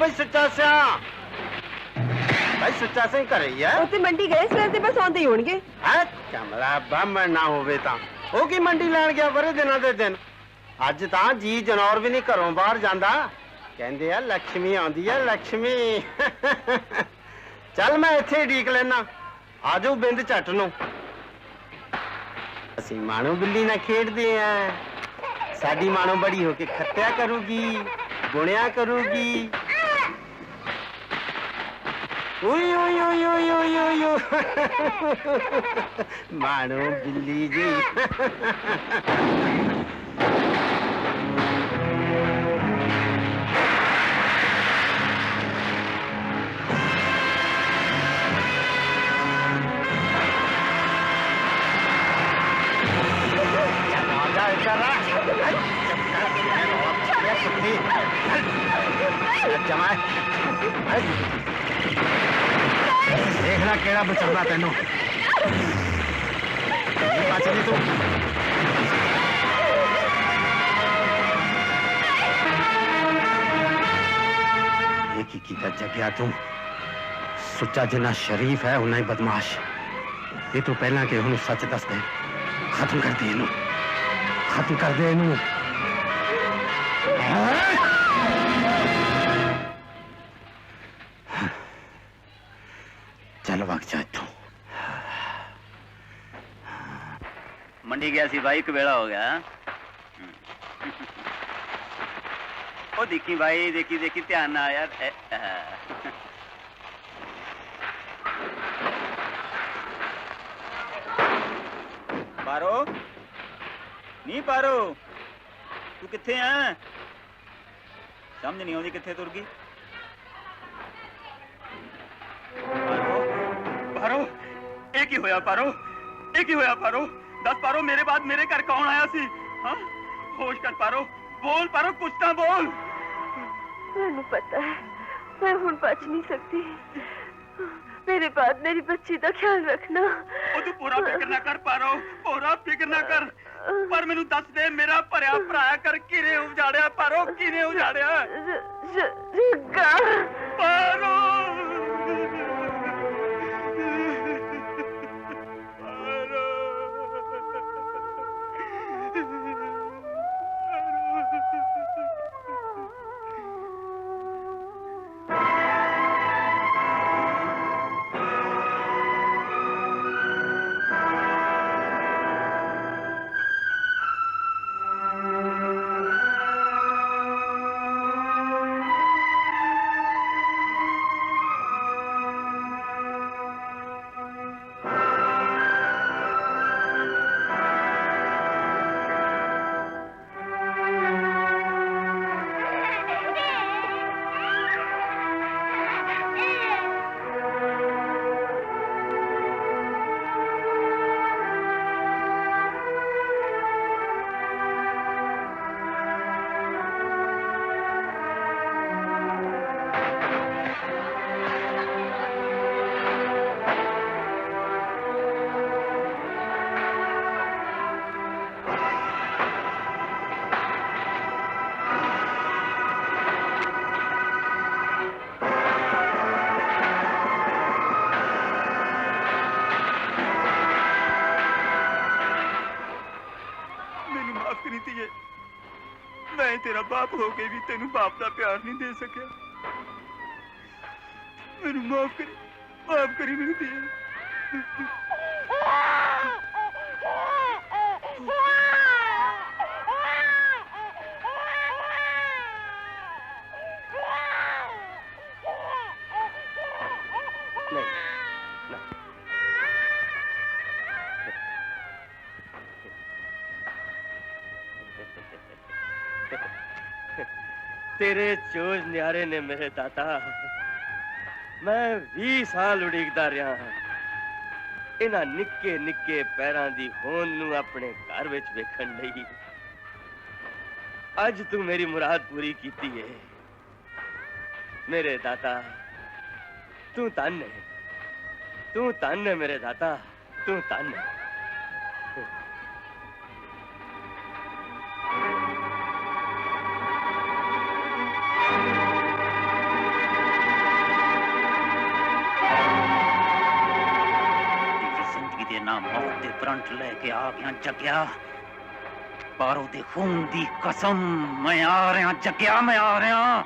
भाई सुच्चा सिया भाई सुच्चा सिंह घरे ही है। ਉੱਥੇ ਮੰਡੀ ਗਏ ਸਵੇਰ ਦੇ ਬਸ ਆਉਂਦੇ ਹੀ ਹੋਣਗੇ। है कमला बामण ना होवे तां ਉਹ ਕੀ ਮੰਡੀ ਲੈਣ ਗਿਆ ਬਰੇ ਦਿਨਾਂ ਦੇ ਦਿਨ। ਅੱਜ ਤਾਂ ਜੀ ਜਨੌਰ ਵੀ ਨਹੀਂ ਘਰੋਂ ਬਾਹਰ ਜਾਂਦਾ। ਕਹਿੰਦੇ ਆ ਲక్ష్ਮੀ ਆਉਂਦੀ ਹੈ ਲక్ష్ਮੀ। ਚੱਲ ਮੈਂ ਇੱਥੇ ਢੀਕ ਲੈਣਾ। ਆਜੋ ਬਿੰਦ ਝੱਟ ਨੂੰ। ਅਸੀਂ ਮਾਣੋ ਬਿੱਲੀ ਨਾਲ ਖੇਡਦੇ ਆ। ਸਾਡੀ ਮਾਣੋ ਬੜੀ ਹੋ ਕੇ ਖੱਤਿਆ ਕਰੂਗੀ ਗੁਣਿਆ ਕਰੂਗੀ। ओय ओय ओय ओय ओय ओय मानो बिल्ली जी। देखना केड़ा बचना तेनू बचनी तू। की जगह तू सुच्चा जिन्ना शरीफ है उन्ना ही बदमाश। ये तो पहला के हुन सच दस दे। खत्म कर दे इनू खत्म कर दे इनू। चल वक्त जा तू। मंडी गया सी भाई, कवेला हो गया। ओ देखी भाई, देखी देखी ध्यान ना यार। पारो नहीं पारो, तू किथे है? समझ नहीं आती किथे तुर गई। पारो ये की होया? पारो ये की होया? पारो दस पारो, मेरे बाद मेरे घर कौन आया सी? हाँ होश कर पारो, बोल पारो, कुछ ना बोल। मैनू पता है मैं हुण बच नहीं सकती। मेरे बाद मेरी बच्ची का ख्याल रखना। ओ तू पूरा फिक्र ना कर पारो, पूरा फिक्र ना कर। पर मैनू दस दे, मेरा भरिया भरा कर किने उजाड़िया? पारो किने उजाड़िया? जग्गा पारो मैं तेरा बाप हो के भी तेनू बाप का प्यार नहीं दे सकिया। मैनू माफ करी मेरी धी। तेरे चोज न्यारे ने मेरे दाता, मैं 20 साल उड़ीकदा रहा हाँ इन्हां निक्के निक्के पैरां दी होंद नूं अपने घर विच वेखण लई। अज तू मेरी मुराद पूरी कीती है मेरे दाता। तू धन है मेरे दाता, तू धन है। वारंट लेके आ गया जग्या। पारो दे खून दी कसम, मैं आ रहा जग्या, मैं आ रहा।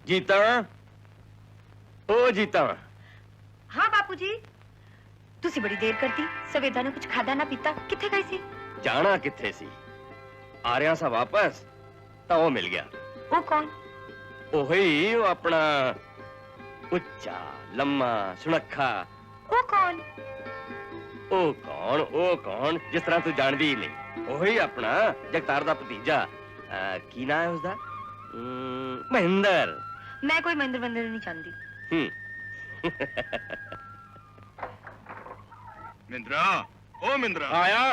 जीता, ओ जीता। हाँ बापूजी, तुसी बड़ी देर करती। सवेदा ने कुछ खादा ना पीता, किथे गई सी? जाना किथे सी? आ रहा सा वापस, तो वो मिल गया। वो कौन? ओही वो अपना उच्चा लम्मा सुनखा। वो कौन? ओ कौन जिस तरह तू जानदी ही नहीं। ओही अपना जगतार दा भतीजा। की नाम है उसदा? महेंद्र। मैं कोई महेंद्र वंदर नहीं चाहती। मिंद्रा, ओ मिंद्रा। आया।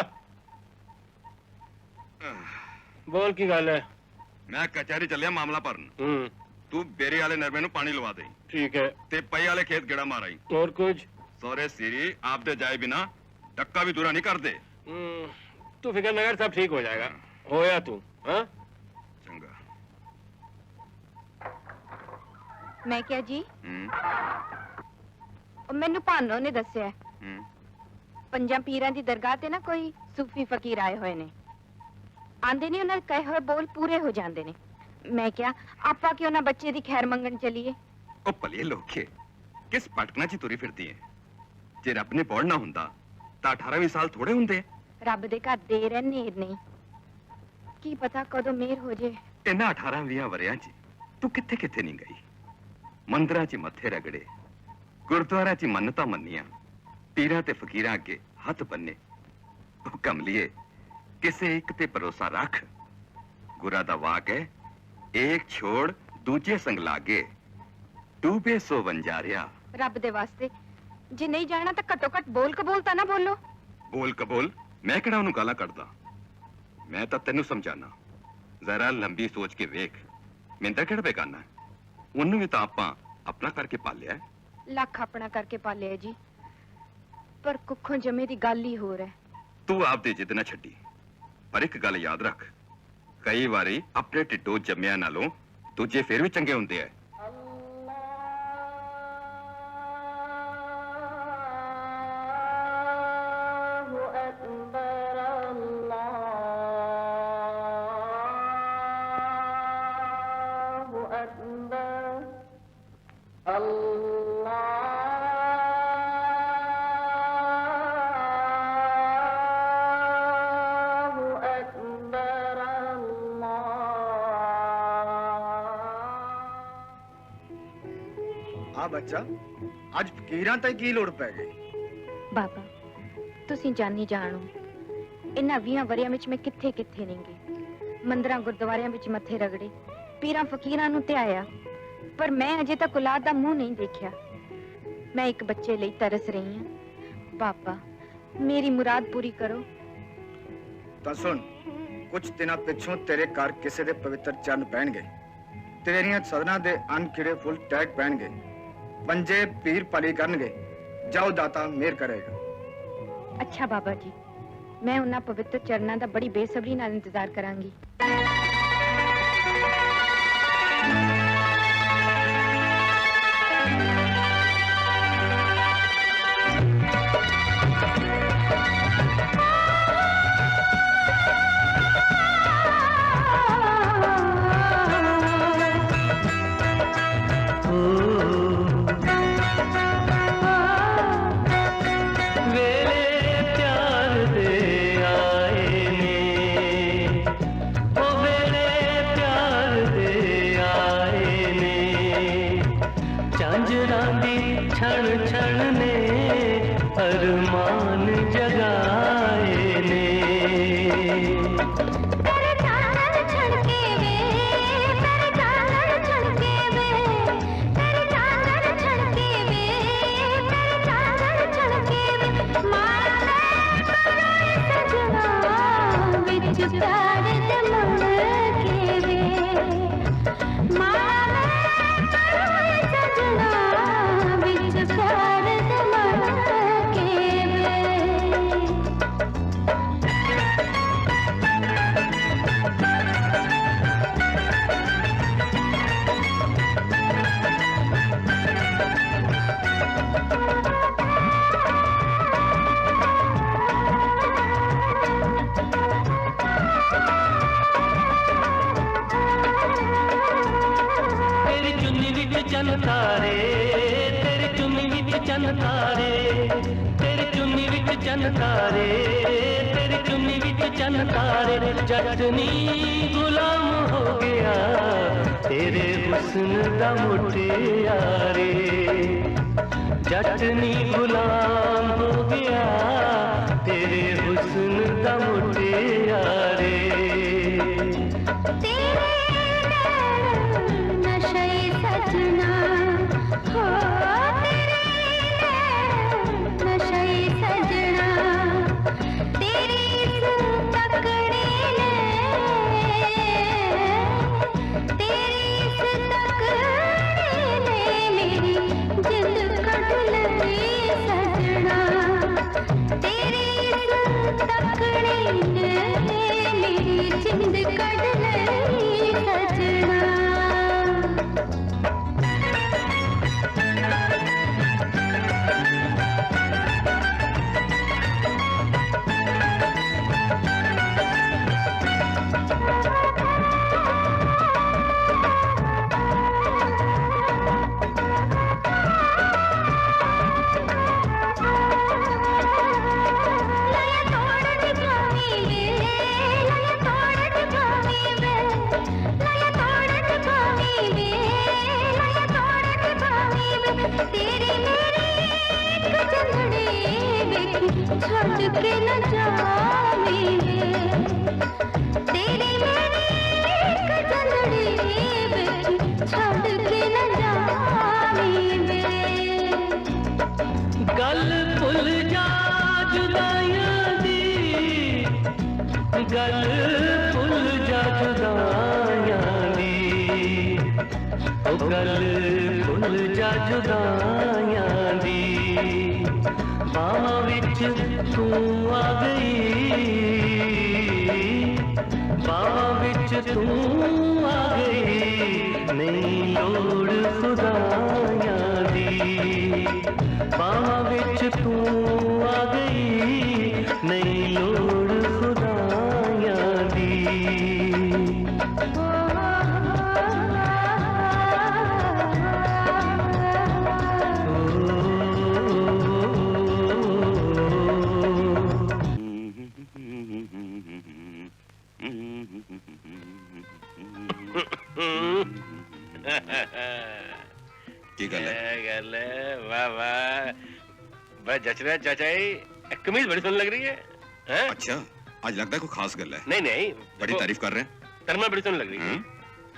बोल की गल है? मैं कचहरी चलिया मामला भरन। तू बेरी वाले नरमे नु पानी लवा दे। ठीक है। ते पई वाले खेत गेड़ा माराई। और कुछ? सोरे सिरी आप दे जाए बिना टक्का भी दूरा नहीं कर दे। तू फिक्र न कर, सब ठीक हो जाएगा। होया तू? हाँ? चंगा। मैं क्या जी? मैनू भानो ने दस्या पंजा पीरां दी दरगाह ते ना कोई सूफी फकीर आए हुए ने। आंदे ने उन्हें कहे हुए बोल पूरे हो जाते ने। मैं क्या आपा क्यों ना बच्चे दी खैर मंगन चलिए? ओ भलिए लोखे किस पटकना ची तुरी फिरदी है? जे रब ने बोल ना हुंदा तां 18 साल थोड़े हुंदे। रब दे घर देर है नेर नहीं, की पता कदों मेहर हो जे। इन्हां 18-20 वरियां च तू किथे किथे नहीं गई। मंदिरां च मत्थे रगड़े, गुरुद्वारा च मन्नतां मन्नियां, पीरां ते फकीरां अगे हथ बन्ने। ओ कमलिए किसे एक ते भरोसा रख। गुरा दा वाक है, एक छोड़ दूजे संग लागे, डूबे सो वंजारिया। रब दे वास्ते जे नहीं जाना तो घटो घट बोल कबोल ता ना बोलो। बोल कबोल मैं किहड़ा उन्होंने गाला करदा। मैं तो तेनू समझाना, जरा लंबी सोच के वेख। मिंदा किहड़ा बेगाना है? उन्होंने भी तो आपां अपना करके पालिया है। लख अपना करके पाले जी, पर कुखों जमे दी गल ही हो रहा है। तू आप दी जिद ना छड्डी, पर एक गल याद रख, कई बारी अपने टिड्डों जम्मिया नालों दूजे फिर भी चंगे हुंदे है। ਆ ਬੱਚਾ ਅੱਜ ਫਕੀਰਾਂ ਤੇ ਕੀ ਲੋੜ ਪੈ ਗਈ? ਬਾਬਾ ਤੁਸੀਂ ਜਾਣੀ ਜਾਣੋ ਇਹਨਾਂ 20 ਵਰਿਆਂ ਵਿੱਚ ਮੈਂ ਕਿੱਥੇ ਕਿੱਥੇ ਨਹੀਂ ਗਈ। ਮੰਦਰਾਂ ਗੁਰਦੁਆਰਿਆਂ ਵਿੱਚ ਮੱਥੇ ਰਗੜੇ, ਪੀਰਾਂ ਫਕੀਰਾਂ ਨੂੰ ਧਿਆਇਆ, ਪਰ ਮੈਂ ਅਜੇ ਤੱਕ ਔਲਾਦ ਦਾ ਮੂੰਹ ਨਹੀਂ ਦੇਖਿਆ। ਮੈਂ ਇੱਕ ਬੱਚੇ ਲਈ ਤਰਸ ਰਹੀ ਹਾਂ। ਬਾਬਾ ਮੇਰੀ ਮੁਰਾਦ ਪੂਰੀ ਕਰੋ। ਤਾਂ ਸੁਣ, ਕੁਝ ਦਿਨਾਂ ਪਿੱਛੋਂ ਤੇਰੇ ਘਰ ਕਿਸੇ ਦੇ ਪਵਿੱਤਰ ਚਰਨ ਪੈਣਗੇ। ਤੇਰੀਆਂ ਸਦਨਾਂ ਦੇ ਅਣਖਿੜੇ ਫੁੱਲ ਟੈਗ ਪੈਣਗੇ। ਪੰਜੇ ਪੀਰ ਭਲੀ ਕਰਨਗੇ। ਜਾਓ ਦਾਤਾ ਮਿਹਰ ਕਰੇਗਾ। ਅੱਛਾ ਬਾਬਾ ਜੀ, ਮੈਂ ਉਹਨਾਂ ਪਵਿੱਤਰ ਚਰਨਾਂ ਦਾ ਬੜੀ ਬੇਸਬਰੀ ਨਾਲ ਇੰਤਜ਼ਾਰ ਕਰਾਂਗੀ। जटनी गुलाम हो गया तेरे हुस्न दा मुटियारे। जटनी गुलाम हो गया तेरे हुस्न दा मुटियारे। की गल है? गल है, वाह वाह, बस जच रहा है चाचा जी, कमीज बड़ी सुंदर लग रही है। हैं? अच्छा, आज लगता है कोई खास गल है। नहीं नहीं, बड़ी तारीफ कर रहे हैं। तरमा बड़ी सुंदर लग रही है।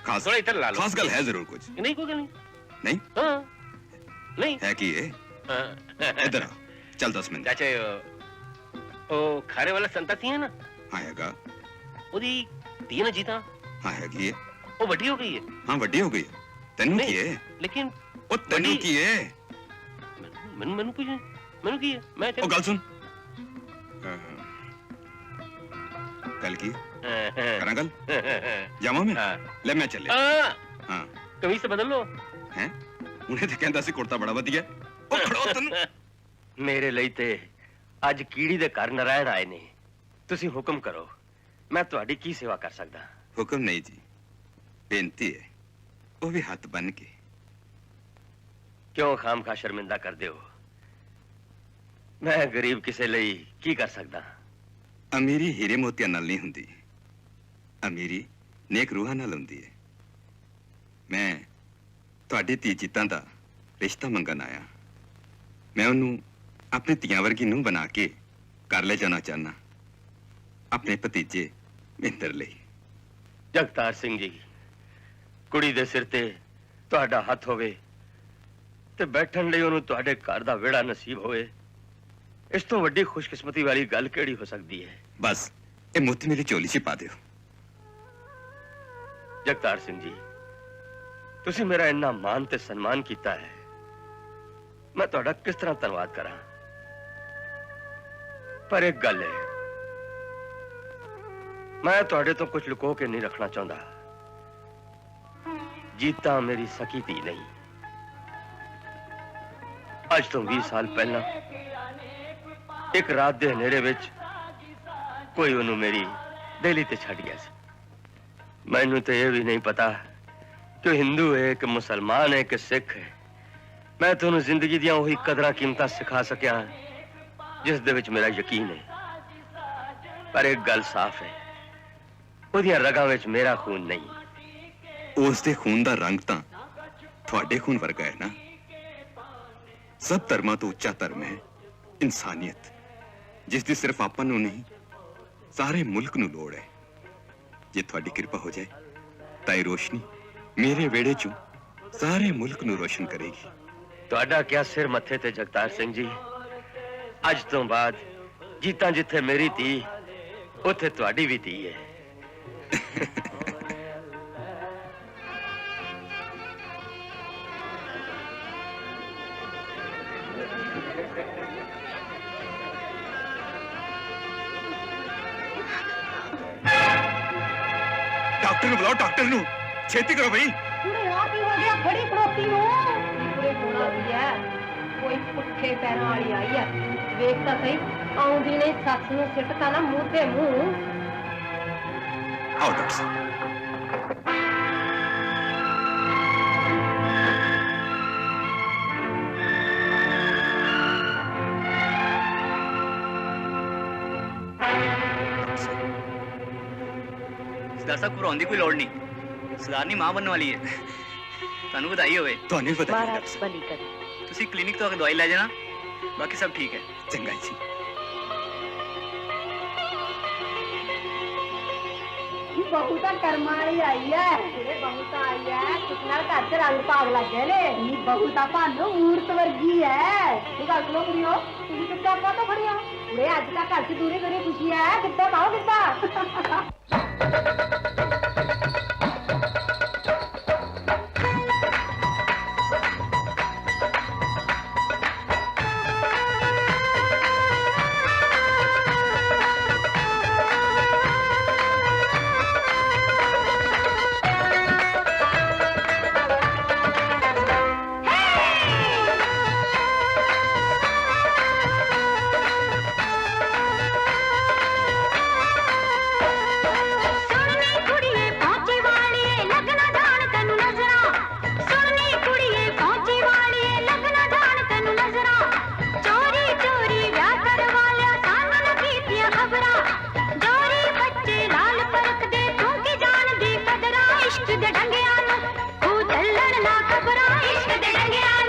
खास थोड़ा इधर ला लो। खास गल है जरूर कुछ। नहीं कोई गल नहीं। नहीं? हाँ, नहीं है कि ये? हाँ। इधर आ, चल 10 मिनट। चाचा ओ खारे वाला संता सी है ना, हाँ हैगा। ओदी धी ना जीता, हाँ हैगी है। वो वड्डी हो गई है। हाँ वड्डी हो गई है। तेनू नहीं, की है? लेकिन ओ तेनू वड्डी- की है? मैनू पूछ, मैनू की है, मैं ओ गल सुन। कल की करा गल जावा मैं हाँ। ले मैं चले। हाँ कमीज से बदल लो। हैं उन्हें तो कहंदा सी कुर्ता बड़ा वधिया। ओ खड़ो तन मेरे ਲਈ ਤੇ ਅੱਜ ਕੀੜੀ ਦੇ ਘਰ ਨਰਾਇਣ ਆਏ ਨੇ, ਤੁਸੀਂ ਹੁਕਮ ਕਰੋ, ਮੈਂ ਤੁਹਾਡੀ ਕੀ ਸੇਵਾ ਕਰ ਸਕਦਾ? हुक्म नहीं जी, बेनती है, वो भी हाथ बन के। ਕਿਉਂ ਖਾਮਖਾ ਸ਼ਰਮਿੰਦਾ ਕਰਦੇ ਹੋ? ਮੈਂ ਗਰੀਬ ਕਿਸੇ ਲਈ ਕੀ ਕਰ ਸਕਦਾ? अमीरी हीरे मोतिया नाल नहीं हुंदी, अमीरी नेक रूहां नाल हुंदी है। मैं तुहाडी धी जीतां दा रिश्ता मंगन आया। मैं उन्नू अपनी धीआं वर्गी नूंह बना के घर ले जाना चाहना, अपने भतीजे मिंदर ਲਈ। ਜਗਤਾਰ ਸਿੰਘ ਜੀ, ਕੁੜੀ ਦੇ ਸਿਰ ਤੇ ਤੁਹਾਡਾ ਹੱਥ ਹੋਵੇ ਤੇ ਬੈਠਣ ਲਈ ਉਹਨੂੰ ਤੁਹਾਡੇ ਘਰ ਦਾ ਵਿਹੜਾ ਨਸੀਬ ਹੋਵੇ, ਇਸ ਤੋਂ ਵੱਡੀ ਖੁਸ਼ਕਿਸਮਤੀ ਵਾਲੀ ਗੱਲ ਕਿਹੜੀ ਹੋ ਸਕਦੀ ਹੈ? बस ये मुत्त मेरी झोली च पा दिओ। ਜਗਤਾਰ ਸਿੰਘ ਜੀ, ਤੁਸੀਂ ਮੇਰਾ ਇੰਨਾ ਮਾਣ ਤੇ ਸਨਮਾਨ ਕੀਤਾ ਹੈ, ਮੈਂ ਤੁਹਾਡਾ ਕਿਸ ਤਰ੍ਹਾਂ ਧੰਨਵਾਦ ਕਰਾਂ? ਪਰ ਇੱਕ ਗੱਲ ਹੈ, ਮੈਂ ਤੁਹਾਡੇ ਤੋਂ ਕੁਝ ਲੁਕੋ ਕੇ ਨਹੀਂ ਰੱਖਣਾ ਚਾਹੁੰਦਾ। ਜੀਤਾ ਮੇਰੀ ਸਕੀ ਧੀ ਨਹੀਂ। ਅੱਜ ਤੋਂ 20 ਸਾਲ ਪਹਿਲਾਂ ਇੱਕ ਰਾਤ ਦੇ ਹਨੇਰੇ ਵਿੱਚ ਕੋਈ ਉਹਨੂੰ ਮੇਰੀ ਦਿਲੀ ਤੇ ਛੱਡ ਗਿਆ ਸੀ। ਮੈਨੂੰ ਤੇ ਇਹ ਵੀ ਨਹੀਂ ਪਤਾ ਕਿ ਉਹ ਹਿੰਦੂ ਹੈ ਕਿ ਮੁਸਲਮਾਨ ਹੈ ਕਿ ਸਿੱਖ ਹੈ। ਮੈਂ ਤੁਹਾਨੂੰ ਜ਼ਿੰਦਗੀ ਦੀਆਂ ਉਹੀ ਕਦਰਾਂ ਕੀਮਤਾਂ ਸਿਖਾ ਸਕਿਆ ਜਿਸ ਦੇ ਵਿੱਚ ਮੇਰਾ ਯਕੀਨ ਹੈ। ਪਰ ਇੱਕ ਗੱਲ ਸਾਫ਼ ਹੈ, ਉਹਦੀਆਂ ਰਗਾਂ ਵਿੱਚ ਮੇਰਾ ਖੂਨ ਨਹੀਂ। ਉਸ ਦੇ ਖੂਨ ਦਾ ਰੰਗ ਤਾਂ ਤੁਹਾਡੇ ਖੂਨ ਵਰਗਾ ਹੈ ਨਾ। ਸਭ ਧਰਮਾਂ ਤੋਂ ਉੱਚਾ ਧਰਮ ਹੈ ਇਨਸਾਨੀਅਤ, ਜਿਸ ਦੀ ਸਿਰਫ ਆਪਾਂ ਨੂੰ ਨਹੀਂ ਸਾਰੇ ਮੁਲਕ ਨੂੰ ਲੋੜ ਹੈ। ਜੇ ਤੁਹਾਡੀ ਕਿਰਪਾ ਹੋ ਜਾਏ ਤਾਂ ਇਹ ਰੋਸ਼ਨੀ ਮੇਰੇ ਵਿਹੜੇ ਚੋਂ ਸਾਰੇ ਮੁਲਕ ਨੂੰ ਰੋਸ਼ਨ ਕਰੇਗੀ। ਤੁਹਾਡਾ ਕਿਆ ਸਿਰ ਮੱਥੇ ਤੇ ਜਗਤਾਰ ਸਿੰਘ ਜੀ। ਅੱਜ ਤੋਂ ਬਾਅਦ ਜੀਤਾਂ ਜਿੱਥੇ ਮੇਰੀ ਧੀ, ਉੱਥੇ ਤੁਹਾਡੀ ਵੀ ਧੀ ਹੈ। ਡਾਕਟਰ ਨੂੰ ਬੁਲਾਓ, ਡਾਕਟਰ ਨੂੰ ਛੇਤੀ ਕਰੋ ਬਈ। ਕੁੜੇ ਆ ਕੀ ਹੋ ਗਿਆ? ਖੜੀ ਖੜੋਤੀ ਨੂੰ ਕੁੜੇ ਹੋਣਾ ਵੀ ਹੈ, ਕੋਈ ਪੁੱਠੇ ਪੈਰਾਂ ਵਾਲੀ ਆਈ ਹੈ। ਵੇਖ ਤਾਂ ਸਹੀ, ਆਉਂਦੀ ਨੇ ਸੱਸ ਨੂੰ ਸਿੱਟਤਾ ਨਾ ਮੂੰਹ ਤੇ ਮੂੰਹ। ਆਓ ਡਾਕਟਰ ਸਾਹਿਬ। सरदार साहब घबराने की कोई लोड़ नहीं, सरदारनी मां बनने वाली है। ਤੁਹਾਨੂੰ ਵਧਾਈ ਹੋਵੇ। ਤੁਹਾਨੂੰ ਵੀ ਵਧਾਈ महाराज बली कर ਤੁਸੀਂ ਕਲੀਨਿਕ ਤੋਂ ਆ ਕੇ ਦਵਾਈ ਲੈ ਜਾਣਾ, ਬਾਕੀ ਸਭ ਠੀਕ ਹੈ। ਚੰਗਾ ਜੀ। ਇਹ ਬਹੂ ਤਾਂ ਕਰਮਾਂ ਵਾਲੀ ਆਈ ਹੈ। ਇਹ ਬਹੂ ਤਾਂ ਆਈ ਹੈ, ਕਿਸ ਨਾਲ ਘਰ 'ਚ ਰੰਗ ਭਾਗ ਲੱਗ ਗਏ ਨੇ। ਇਹ ਬਹੂ ਤਾਂ ਭਾਨੋ ਮੂਰਤ ਵਰਗੀ ਹੈ। ਇਹ ਗੱਲ ਸੁਣੋ ਕੁੜੀਓ, ਤੁਸੀਂ ਕਿੱਦਾਂ ਕਾਹਤੋਂ ਖੜੀਆਂ? ਉਰੇ ਅੱਜ ਤਾਂ ਘਰ 'ਚ ਦੂਰੇ ਦੂਰੇ ਖੁਸ਼ੀ ਹੈ। ਕਿੱਦਾਂ ਪਾਓ ਕਿੱਦਾਂ? इश्क दे डंगियां नूं तू चलण ना घबरा इश्क दे डंगियां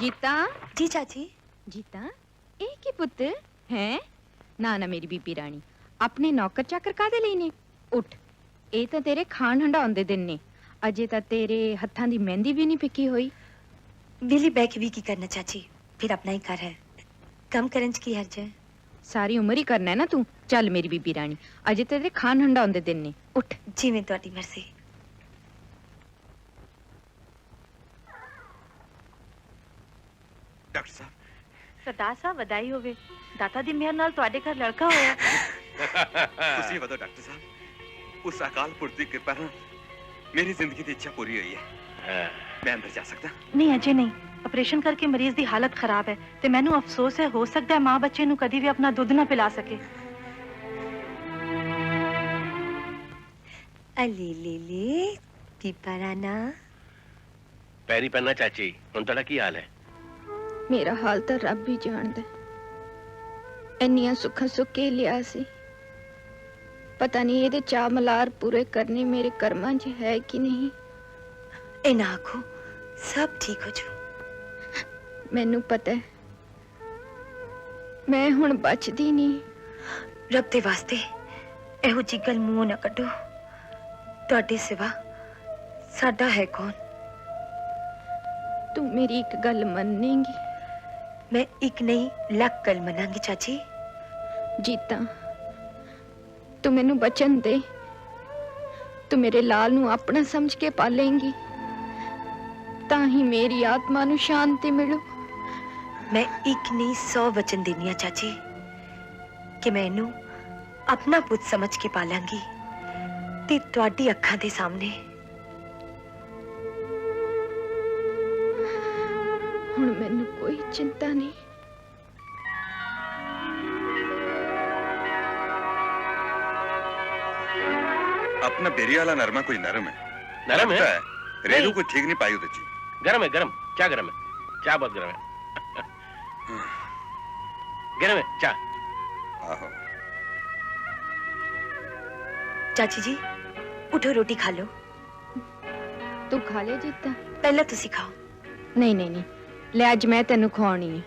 जीता जी चाची। जीता ਇਹ ਕੀ ਪੁੱਤ ਹੈ ਨਾ ਨਾ ਮੇਰੀ ਬੀਬੀ ਰਾਣੀ ਆਪਣੇ ਨੌਕਰ ਚਾਕਰ ਕਾਦੇ ਲਈ ਨੇ ਉੱਠ ਇਹ ਤਾਂ ਤੇਰੇ ਖਾਣ ਹੰਡਾਉਣ ਦੇ ਦਿਨ ਨੇ ਅਜੇ ਤਾਂ ਤੇਰੇ ਹੱਥਾਂ ਦੀ ਮਹਿੰਦੀ ਵੀ ਨਹੀਂ ਪਿੱਕੀ ਹੋਈ विली बैक भी की करना चाची फिर अपना ही घर है कम करंज की हर्ज है ਸਾਰੀ ਉਮਰ ਹੀ ਕਰਨਾ ਹੈ ਨਾ ਤੂੰ ਚੱਲ ਮੇਰੀ ਬੀਬੀ ਰਾਣੀ ਅਜੇ ਤੇਰੇ ਖਾਣ ਹੰਡਾਉਣ ਦੇ ਦਿਨ ਨੇ ਉੱਠ जिवें तुहाडी मर्जी। डॉक्टर साहब सरदार साहब बधाई होवे दाता दी मेहर नाल तुहाडे घर लड़का होया खुशी बतो डॉक्टर साहब उस अकाल पुरख दी कृपा नाल मेरी जिंदगी की इच्छा पूरी हुई है मैं अंदर जा सकता नहीं अजय नहीं ऑपरेशन करके मरीज दी हालत खराब है ते मैनू अफसोस है हो सकता है मां बच्चे नु कदी भी अपना दूध ना पिला सके। अली लीली पीपराना पैरी पन्ना चाची हुन तुहाडा की हाल है ਮੇਰਾ ਹਾਲ ਤਾਂ ਰੱਬ ਹੀ ਜਾਣਦਾ ਇੰਨੀਆਂ ਸੁੱਖਾਂ ਸੁੱਖ ਕੇ ਲਿਆ ਸੀ ਪਤਾ ਨਹੀਂ ਇਹਦੇ ਚਾਅ ਮਲਾਰ ਪੂਰੇ ਕਰਨੇ ਮੇਰੇ ਕਰਮਾਂ 'ਚ ਹੈ ਕਿ ਨਹੀਂ इन आखो सब ठीक हो जाओ। ਮੈਨੂੰ ਪਤਾ ਹੈ ਮੈਂ ਹੁਣ ਬਚਦੀ ਨਹੀਂ रब दे वास्ते एहो जी गल मुंह ना कड्डो तुहाडे सिवा साडा है कौन। ਤੂੰ ਮੇਰੀ ਇੱਕ ਗੱਲ ਮੰਨੇਂਗੀ मैं एक नहीं लाख गल मनांगी चाची। ਜੀਤਾ ਤੂੰ ਮੈਨੂੰ ਬਚਨ ਦੇ ਤੂੰ ਮੇਰੇ ਲਾਲ ਨੂੰ ਆਪਣਾ ਸਮਝ ਕੇ ਪਾਲੇਂਗੀ ਤਾਂ ਹੀ ਮੇਰੀ ਆਤਮਾ ਨੂੰ ਸ਼ਾਂਤੀ ਮਿਲੂ। मैं एक नहीं 100 वचन देनी चाची कि मैं इनू अपना पुत समझ के पालांगी ते तुहाडी अखां दे सामने। ਹੁਣ ਮੈਨੂੰ ਕੋਈ ਚਿੰਤਾ ਨਹੀਂ अपना बेरी वाला नरमा कोई नरम है नरम है? रेलू नहीं। कोई ठीक नहीं पाई उधर जी गरम है गरम क्या गरम है चाय बहुत गरम है गरम है चाय आहो चाची जी उठो रोटी खा लो। ਤੂੰ ਖਾ ਲੈ ਜੀਤਾ पहला तुसी खाओ। ਨਹੀਂ ਨਹੀਂ ਨਹੀਂ ਲੈ ਅੱਜ ਮੈਂ ਤੈਨੂੰ ਖਵਾਉਣੀ ਹੈ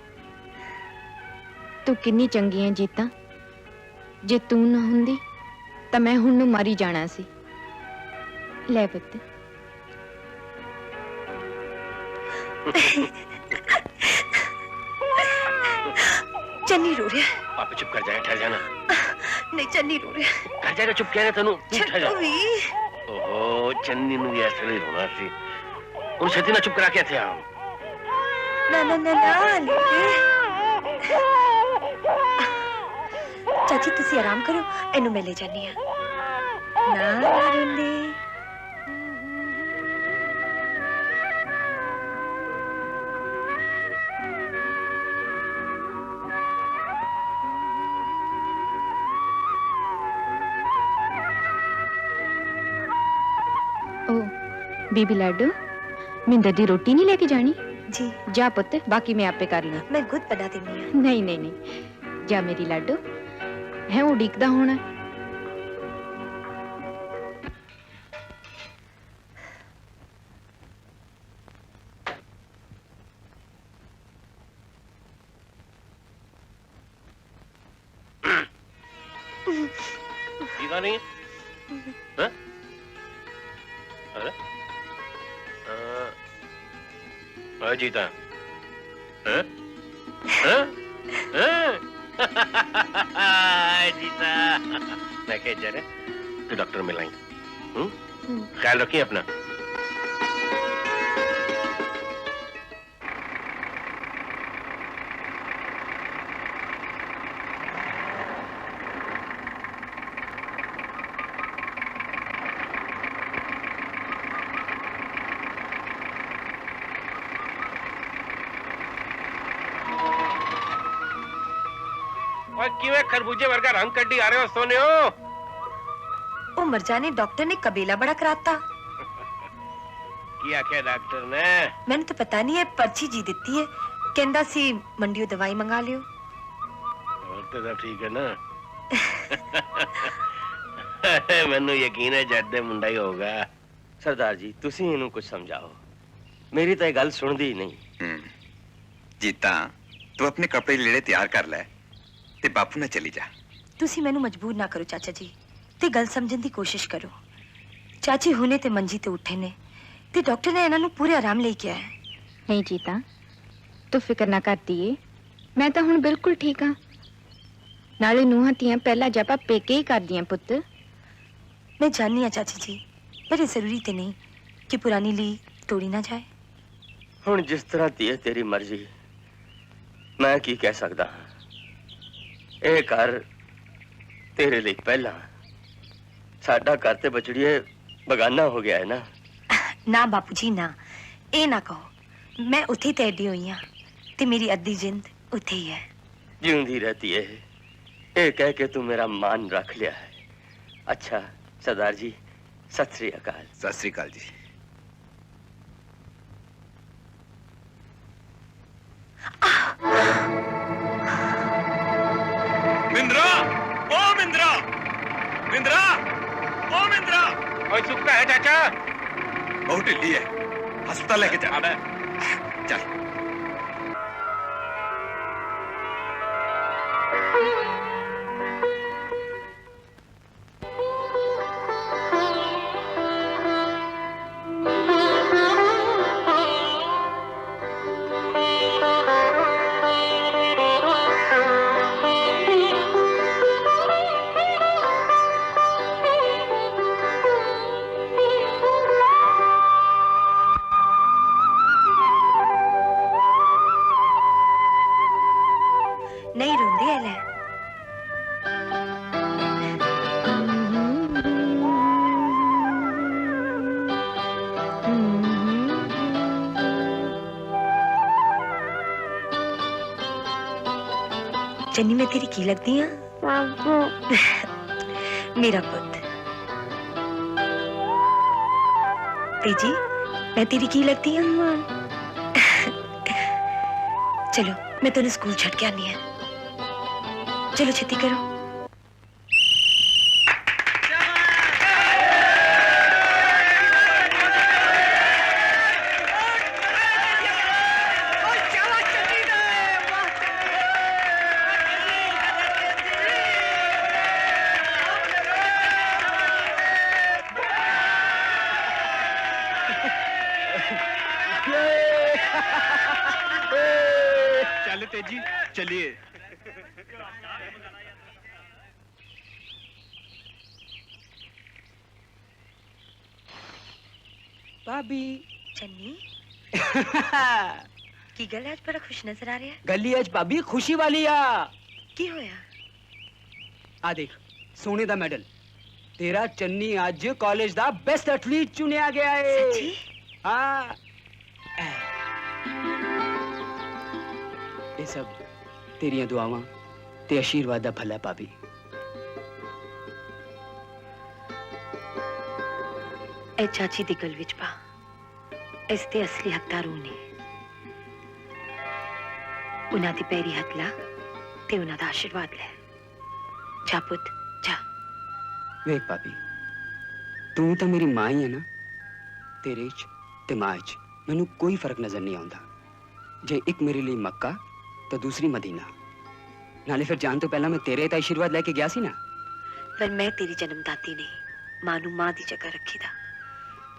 ਤੂੰ ਕਿੰਨੀ ਚੰਗੀ ਹੈ ਜੀਤਾ ਜੇ ਤੂੰ ਨਾ ਹੁੰਦੀ ਤਾਂ ਮੈਂ ਹੁਣ ਨੂੰ ਮਰ ਹੀ ਜਾਣਾ ਸੀ ਲੈ ਪੁੱਤ चन्नी रो रहा है। पापा चुप कर जाएगा ठहर जाना नहीं चन्नी रो रहा है। ठहर जाएगा चुप कह रहे तनु तू ठहर जा छड्डो भी। ओहो चन्नी नु भी ऐसे नहीं होना सी उन छती ना चुप करा के थे हम ना ना ना ना लीली। चाची तुसी आराम करो इनू मैं ले जानी हां। ना ना रोंदी ओ बीबी लाडो मिंदर दी रोटी नहीं लेके जानी जी जा पुत्त बाकी मैं आपे कर लूं मैं खुद बना देनी हां। नहीं नहीं नहीं जा मेरी लाडो है उड़ीकदा होना सीधा नहीं है हाँ? अरे हाँ जीता हाँ? हाँ? हाँ? जीता मैं कह जा रहे तो डॉक्टर मिलाई ख्याल रखिए अपना किवें खरबूजे वर्गा रंग कड्डी आ रहे हो सोने हो ओ मरजाने डॉक्टर ने कबीला बड़ा कराता। क्या क्या डॉक्टर ने मैंने तो पता नहीं है पर्ची जी देती है कहंदा सी मंडियो दवाई मंगा लियो। और तो सब ठीक है ना मैनू यकीन है जद दे मुंडा ही होगा। सरदार जी तुसी इनू कुछ समझाओ मेरी तो ये गल सुनदी ही नहीं। जीता तू अपने कपड़े लीड़े तैयार कर ले ते बापू ना चली जा। ਤੁਸੀਂ ਮੈਨੂੰ ਮਜਬੂਰ ਨਾ ਕਰੋ ਚਾਚਾ ਜੀ ਤੇ ਗੱਲ ਸਮਝਣ ਦੀ ਕੋਸ਼ਿਸ਼ ਕਰੋ। ਚਾਚੀ ਹੁਣੇ ਤੇ ਮੰਜੀ ਤੇ ਉੱਠੇ ਨੇ ਤੇ ਡਾਕਟਰ ਨੇ ਇਹਨਾਂ ਨੂੰ ਪੂਰੇ ਆਰਾਮ ਲਈ ਕਿਹਾ ਹੈ। ਨਹੀਂ ਜੀਤਾ ਤੂੰ ਫਿਕਰ ਨਾ ਕਰਦੀ ਏ, ਮੈਂ ਤਾਂ ਹੁਣ ਬਿਲਕੁਲ ਠੀਕ ਹਾਂ। ਨਾਲੇ ਨੂੰਹਾਂ ਧੀਆਂ ਪਹਿਲਾਂ ਜਪਾ ਪੇਕੇ ਹੀ ਕਰਦੀਆਂ ਪੁੱਤ। मैं जाननी है चाची जी, पर ये जरूरी तो नहीं कि पुरानी ली तोड़ी ना जाए। ਹੁਣ ਜਿਸ ਤਰ੍ਹਾਂ ਦੀ ਹੈ ਤੇਰੀ ਮਰਜ਼ੀ, ਮੈਂ ਕੀ ਕਹਿ ਸਕਦਾ ਹਾਂ। ਇਹ ਘਰ ਤੇਰੇ ਲਈ ਪਹਿਲਾਂ, ਸਾਡਾ ਘਰ ਤੇ ਬਚੜੀਏ ਬਗਾਨਾ ਹੋ ਗਿਆ ਹੈ ਨਾ। ना बापू जी ना, ये ना कहो। मैं उथे ते एडी हुई हाँ ते मेरी अद्धी जिंद उथे ही है। जिंदी रहती है, ये कह के तू मेरा मान रख लिया है। अच्छा सरदार जी, सत श्री अकाल। सत श्री अकाल जी। मिंद्रा, ओ मिंद्रा, मिंद्रा, ओ मिंद्रा। ओए सुखता है चाचा, बहुत ढिल्ली है, अस्पताल लेके जाना है। चल। नहीं रोंदे है ले। चन्नी मैं तेरी की लगती हाँ? मेरा पुत। तेजी मैं तेरी की लगती हूँ? चलो मैं तेन स्कूल छड़ के आनी है। चलो छेती करो। चल तेजी, चलिए। भाभी चन्नी की गल आज बड़ा खुश नजर आ रहा है। गली अज भाभी खुशी वाली आ। की होया? आ देख सोने दा मेडल तेरा चन्नी आज कॉलेज दा बेस्ट एथलीट चुनिया गया है। सच्ची? हाँ ये सब तेरिया दुआवां ते आशीर्वाद दा फल है भाभी। ए चाची दी गल विच पा, इस ते असली हकदार ने। उन्हां दी पैरी हथ ला ते उन्हां दा आशीर्वाद ले। जा पुत जा। वेख भाभी तू तो मेरी मां ही है ना, तेरे च ते मां च मैनू कोई फर्क नजर नहीं आउंदा। जे एक मेरे लिए मक्का तो दूसरी मदीना। नाले फिर जान तो पहला मैं तेरे ता आशीर्वाद लेके गया सी ना। पर मैं तेरी जन्मदाती नहीं, मां नू मां दी जगह रखी दा।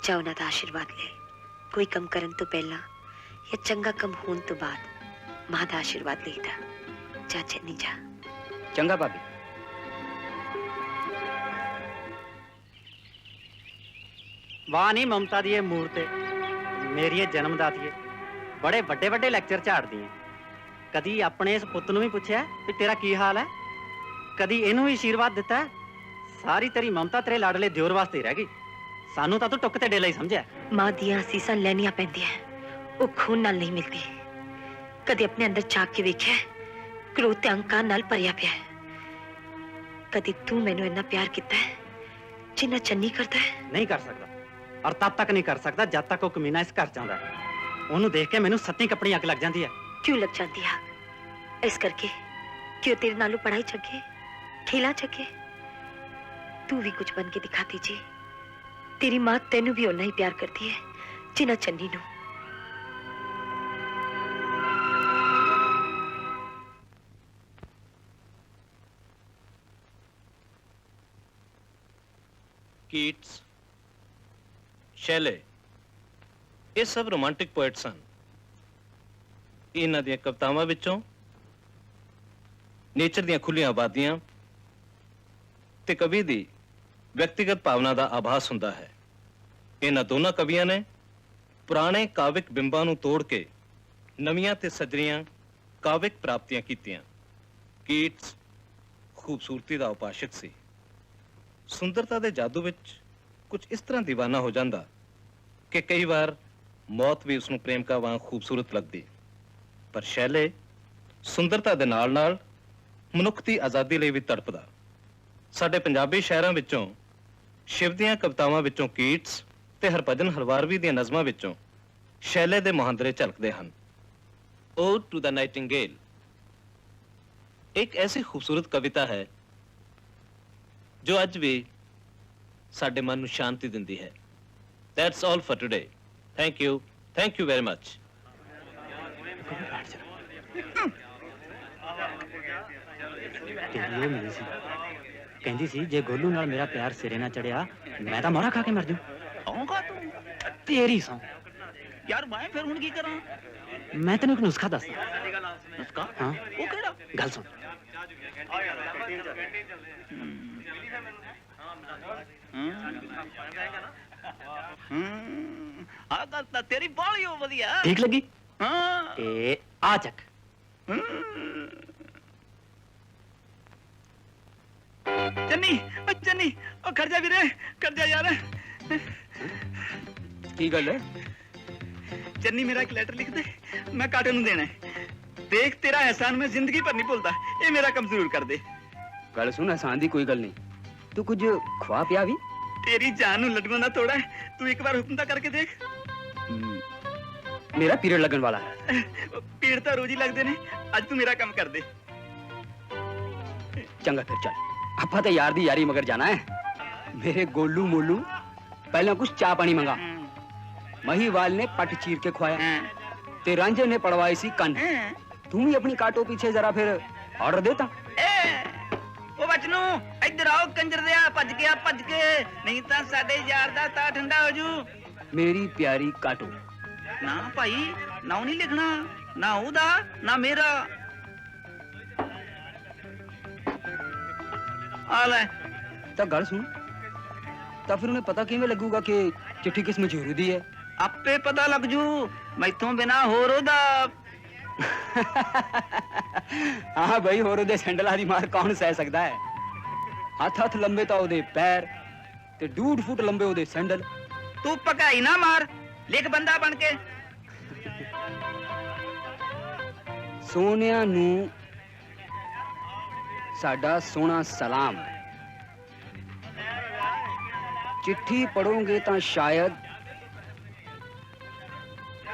जा उन्हां दा आशीर्वाद ले। कोई कम करन तो पहला या चंगा कम होने तो बाद मां दा आशीर्वाद लेदा। जा चन्नी जा। चंगा भाभी। वाह नहीं ममता दी मूर्त मेरी जन्मदाती बड़े बड़े बड़े लेक्चर झाड़दी है। कदी अपने इस पुत नूं भी पूछया भी तेरा की हाल है, कदी इनू भी आशीर्वाद दिता है। सारी तेरी ममता तेरे लाडले दियोर वास्ते रह गई, सानू तां तू टुक ते डेला ही समझिया। मां दियां असीसां लैनियां पैंदियां, वो खून नाल नहीं मिलदी। कदी अपने अंदर झांक के वेख्या, क्रोध ते अहंकार नाल भरिया पिया है। कदी तू मैनू इन्ना प्यार किता है जिन्ना चन्नी करता है? नहीं कर सकता, और तब तक नहीं कर सकता जब तक वो कमीना इस घर चाहता है। ओनू देख के मैनू सत्ती कपड़ी अग लग जाती है। क्यों लग जाती है? इस करके क्यों तेरे नालों पढ़ाई चगे, खेला चगे? तू भी कुछ बन के दिखाती जी। तेरी मां तेनू भी उन्ना ही प्यार करती है जिन्ना चन्नी नू। ਕੀਟਸ, ਸ਼ੈਲੇ, ਇਹ ਸਭ ਰੋਮਾਂਟਿਕ ਪੋਇਟ ਸਨ। ਇਹਨਾਂ ਦੀਆਂ ਕਵਿਤਾਵਾਂ ਵਿੱਚੋਂ ਨੇਚਰ ਦੀਆਂ ਖੁੱਲੀਆਂ ਆਬਾਦੀਆਂ ਤੇ ਕਵੀ ਦੀ ਵਿਅਕਤੀਗਤ ਭਾਵਨਾ ਦਾ ਆਭਾਸ ਹੁੰਦਾ ਹੈ। ਇਹਨਾਂ ਦੋਨਾਂ ਕਵੀਆਂ ਨੇ ਪੁਰਾਣੇ ਕਾਵਿਕ ਬਿੰਬਾਂ ਨੂੰ ਤੋੜ ਕੇ ਨਵੀਆਂ ਤੇ ਸਜਰੀਆਂ ਕਾਵਿਕ ਪ੍ਰਾਪਤੀਆਂ ਕੀਤੀਆਂ। ਕੀਟਸ ਖੂਬਸੂਰਤੀ ਦਾ ਉਪਾਸ਼ਕ ਸੀ। ਸੁੰਦਰਤਾ ਦੇ ਜਾਦੂ ਵਿੱਚ ਕੁਝ ਇਸ ਤਰ੍ਹਾਂ دیਵਾਨਾ ਹੋ ਜਾਂਦਾ ਕਿ ਕਈ ਵਾਰ ਮੌਤ ਵੀ ਉਸ ਨੂੰ ਪ੍ਰੇਮਕਾ ਵਾਂਗ ਖੂਬਸੂਰਤ ਲੱਗਦੀ। ਪਰ ਸ਼ੈਲੇ ਸੁੰਦਰਤਾ ਦੇ ਨਾਲ-ਨਾਲ ਮਨੁੱਖ ਦੀ ਆਜ਼ਾਦੀ ਲਈ ਵੀ ਤੜਪਦਾ। ਸਾਡੇ ਪੰਜਾਬੀ ਸ਼ਾਇਰਾਂ ਵਿੱਚੋਂ ਸ਼ਿਵ ਦੀਆਂ ਕਵਿਤਾਵਾਂ ਵਿੱਚੋਂ ਕੀਟਸ ਤੇ ਹਰਭਜਨ ਹਰਵਾਰਵੀ ਦੀਆਂ ਨਜ਼ਮਾਂ ਵਿੱਚੋਂ ਸ਼ੈਲੇ ਦੇ ਮੁਹਾਂਦਰੇ ਝਲਕਦੇ ਹਨ। ਓਡ ਟੂ ਦ ਨਾਈਟਿੰਗੇਲ ਇੱਕ ਐਸੀ ਖੂਬਸੂਰਤ ਕਵਿਤਾ ਹੈ ਜੋ ਅੱਜ ਵੀ ਸਾਡੇ ਮਨ ਨੂੰ ਸ਼ਾਂਤੀ ਦਿੰਦੀ ਹੈ। That's all for today. Thank you very much. ਤੇਰੀ ਉਹ ਮਿਲੀ ਸੀ, ਕਹਿੰਦੀ ਸੀ ਜੇ ਗੋਲੂ ਨਾਲ ਮੇਰਾ ਪਿਆਰ ਸਿਰੇ ਨਾ ਚੜਿਆ ਮੈਂ ਤਾਂ ਮੋਹਰਾ ਖਾ ਕੇ ਮਰ ਜੂ। ਆਉਂਗਾ ਤੂੰ ਤੇਰੀ ਸੌਂ। ਯਾਰ ਮੈਂ ਫਿਰ ਹੁਣ ਕੀ ਕਰਾਂ? ਮੈਂ ਤੈਨੂੰ ਇੱਕ ਨੁਸਖਾ ਦੱਸਦਾ। ਨੁਸਖਾ? ਹਾਂ, ਉਹ ਕਿਹੜਾ? ਗੱਲ ਸੁਣ। ਆ ਗੱਲ ਤਾਂ ਤੇਰੀ ਬਾਲੀ ਹੋ ਵਧੀਆ। ਠੀਕ ਲੱਗੀ? ਹਾਂ। ਤੇ ਆ ਚੱਕ। ਚੰਨੀ, ਓ ਚੰਨੀ, ਓ ਖੜ ਜਾ ਵੀਰੇ, ਖੜ ਜਾ ਯਾਰ। ਕੀ ਗੱਲ ਹੈ? ਚੰਨੀ ਮੇਰਾ ਇੱਕ ਲੈਟਰ ਲਿਖ ਦੇ, ਮੈਂ ਕਾਟੇ ਨੂੰ ਦੇਣਾ ਹੈ। ਦੇਖ ਤੇਰਾ ਅਹਿਸਾਨ ਮੈਂ ਜ਼ਿੰਦਗੀ ਭਰ ਨਹੀਂ ਭੁੱਲਦਾ, ਇਹ ਮੇਰਾ ਕੰਮ ਜ਼ਰੂਰ ਕਰ ਦੇ। ਗੱਲ ਸੁਣ, ਆਸਾਨ ਦੀ ਕੋਈ ਗੱਲ ਨਹੀਂ, ਤੂੰ ਕੁਝ ਖਵਾ ਪਿਆ ਵੀ। ਤੇਰੀ ਜਾਨ ਨੂੰ ਲੱਡੂਆਂ ਦਾ ਤੋੜਾ ਹੈ, ਤੂੰ ਇੱਕ ਵਾਰ ਹੁਕਮ ਤਾਂ ਕਰਕੇ ਦੇਖ। ਮੇਰਾ ਪੀਰੀਅਡ ਲੱਗਣ ਵਾਲਾ ਹੈ। ਪੀੜ ਤਾਂ ਰੋਜ਼ ਹੀ ਲੱਗਦੇ ਨੇ, ਅੱਜ ਤੂੰ ਮੇਰਾ ਕੰਮ ਕਰ ਦੇ। ਚੰਗਾ ਫਿਰ ਚੱਲ, ਆਪਾਂ ਤਾਂ ਯਾਰ ਦੀ ਯਾਰੀ ਮਗਰ ਜਾਣਾ ਹੈ। ਮੇਰੇ ਗੋਲੂ ਮੋਲੂ ਪਹਿਲਾਂ ਕੁछ ਚਾਹ ਪਾਣੀ ਮੰਗਾ। ਮਹੀਵਾਲ ਨੇ ਪੱਟ ਚੀਰ ਕੇ ਖਵਾਇਆ ਤੇ ਰਾਂਝੇ ਨੇ ਪੜਵਾਈ ਸੀ ਕੰਨ। ਤੂੰ ਵੀ ਆਪਣੀ ਕਾਟੋ ਪਿੱਛੇ ਜ਼ਰਾ ਫਿਰ ਆਰਡਰ ਦੇਤਾ। ਉਹ ਬਚਨੂ ਇੱਧਰ ਆਓ ਕੰਜਰ ਦਿਆ, ਭੱਜ ਗਿਆ ਭੱਜ ਕੇ, ਨਹੀਂ ਤਾਂ ਸਾਡੇ ਯਾਰ ਦਾ ਤਾਂ ਠੰਡਾ ਹੋ ਜੂ। ਮੇਰੀ ਪਿਆਰੀ ਕਾਟੋ। ਨਾ ਭਾਈ, ਨਾਉ ਨਹੀਂ ਲਿਖਣਾ, ਨਾ ਉਹਦਾ ਨਾ ਮੇਰਾ। ਆ ਲੈ। ਤਾਂ ਗੱਲ ਸੁਣ, ਤਾਂ ਫਿਰ ਉਹਨੇ ਪਤਾ ਕਿਵੇਂ ਲੱਗੂਗਾ ਕਿ ਚਿੱਠੀ ਕਿਸ ਮਜੂਰੀ ਦੀ ਹੈ? ਆਪੇ ਪਤਾ ਲੱਗ ਜੂ, ਮੈਥੋਂ ਬਿਨਾ ਹੋਰ ਉਹਦਾ। ਹਾਂ ਬਈ, ਹੋਰ ਉਹਦੇ ਸੈਂਡਲਾਂ ਦੀ ਮਾਰ ਕੌਣ ਸਹਿ ਸਕਦਾ ਹੈ? ਹੱਥ ਲੰਬੇ ਤਾਂ ਉਹਦੇ ਪੈਰ ਤੇ 1.5 ਫੁੱਟ ਲੰਬੇ ਉਹਦੇ ਸੈਂਡਲ। ਤੂੰ ਭਕਾਈ ਨਾ ਮਾਰ, ਲਿਖ ਬੰਦਾ ਬਣ ਕੇ। ਸੋਹਣਿਆਂ ਨੂੰ ਸਾਡਾ ਸੋਹਣਾ ਸਲਾਮ। ਚਿੱਠੀ ਪੜੋਗੇ ਤਾਂ ਸ਼ਾਇਦ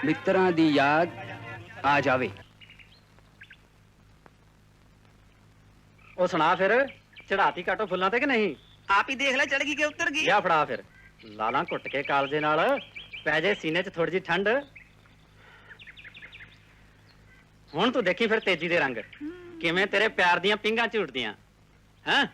ਮਿੱਤਰਾਂ ਦੀ ਯਾਦ ਆ ਜਾਵੇ। ਉਹ ਸੁਣਾ ਫਿਰ, ਚੜਾਤੀ ਕਾਟੋ ਫੁੱਲਾਂ ਤੇ ਕਿ ਨਹੀਂ? ਆਪ ਹੀ ਦੇਖ ਲੈ, ਚੜ ਗਈ ਕਿ ਉਤਰ ਗਈ। ਲਿਆ ਫੜਾ ਫਿਰ, ਲਾਲਾਂ ਘੁੱਟ ਕੇ ਕਾਲਜੇ ਨਾਲ, ਪੈ ਜੇ ਸੀਨੇ 'ਚ ਥੋੜੀ ਜਿਹੀ ਠੰਡ। ਹੁਣ ਤੂੰ ਦੇਖੀ ਫਿਰ ਤੇਜੀ ਦੇ ਰੰਗ, ਕਿਵੇਂ ਤੇਰੇ ਪਿਆਰ ਦੀਆਂ ਪਿੰਗਾਂ ਝੂਟਦੀਆਂ। ਹੈਂ?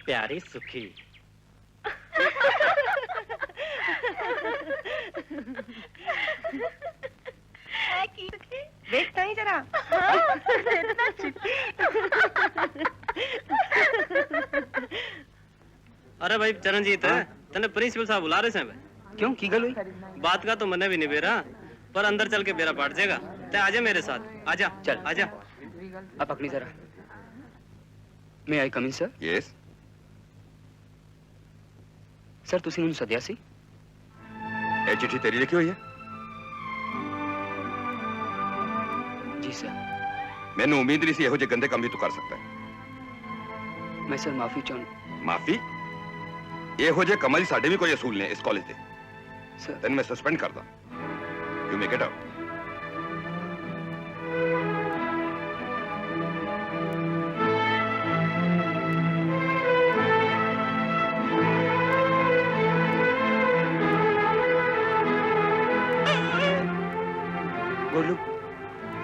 प्यारी सुखी। देखता ही जरा। अरे भाई चरणजीत, तने प्रिंसिपल साहब बुला रहे हैं। क्यों, की गल हुई? बात का तो मने भी नहीं बेरा, पर अंदर चल के बेरा पाट जाएगा। ते आजा मेरे साथ, आजा। चल आजा। अब पकड़ी जरा। मैं आई कम इन सर? यस सर, तुसी मैनू सद्या सी? ਇਹ ਚਿੱਠੀ ਤੇਰੀ ਲਿਖੀ ਹੋਈ ਹੈ? जी सर। ਮੈਨੂੰ ਉਮੀਦ ਨਹੀਂ ਸੀ ਇਹੋ ਜਿਹੇ ਗੰਦੇ ਕੰਮ ਵੀ ਤੂੰ ਕਰ ਸਕਦਾ ਹੈ। मैं सर माफी चाहूँ। ਮਾਫੀ? ਇਹੋ ਜਿਹੇ ਕੰਮਾਂ ਦੀ ਸਾਡੇ ਵੀ ਕੋਈ ਅਸੂਲ ਨੇ ਇਸ ਕਾਲਜ ਦੇ। ਸਰ ਤੈਨੂੰ ਮੈਂ ਸਸਪੈਂਡ ਕਰਦਾ। You make it out. Golu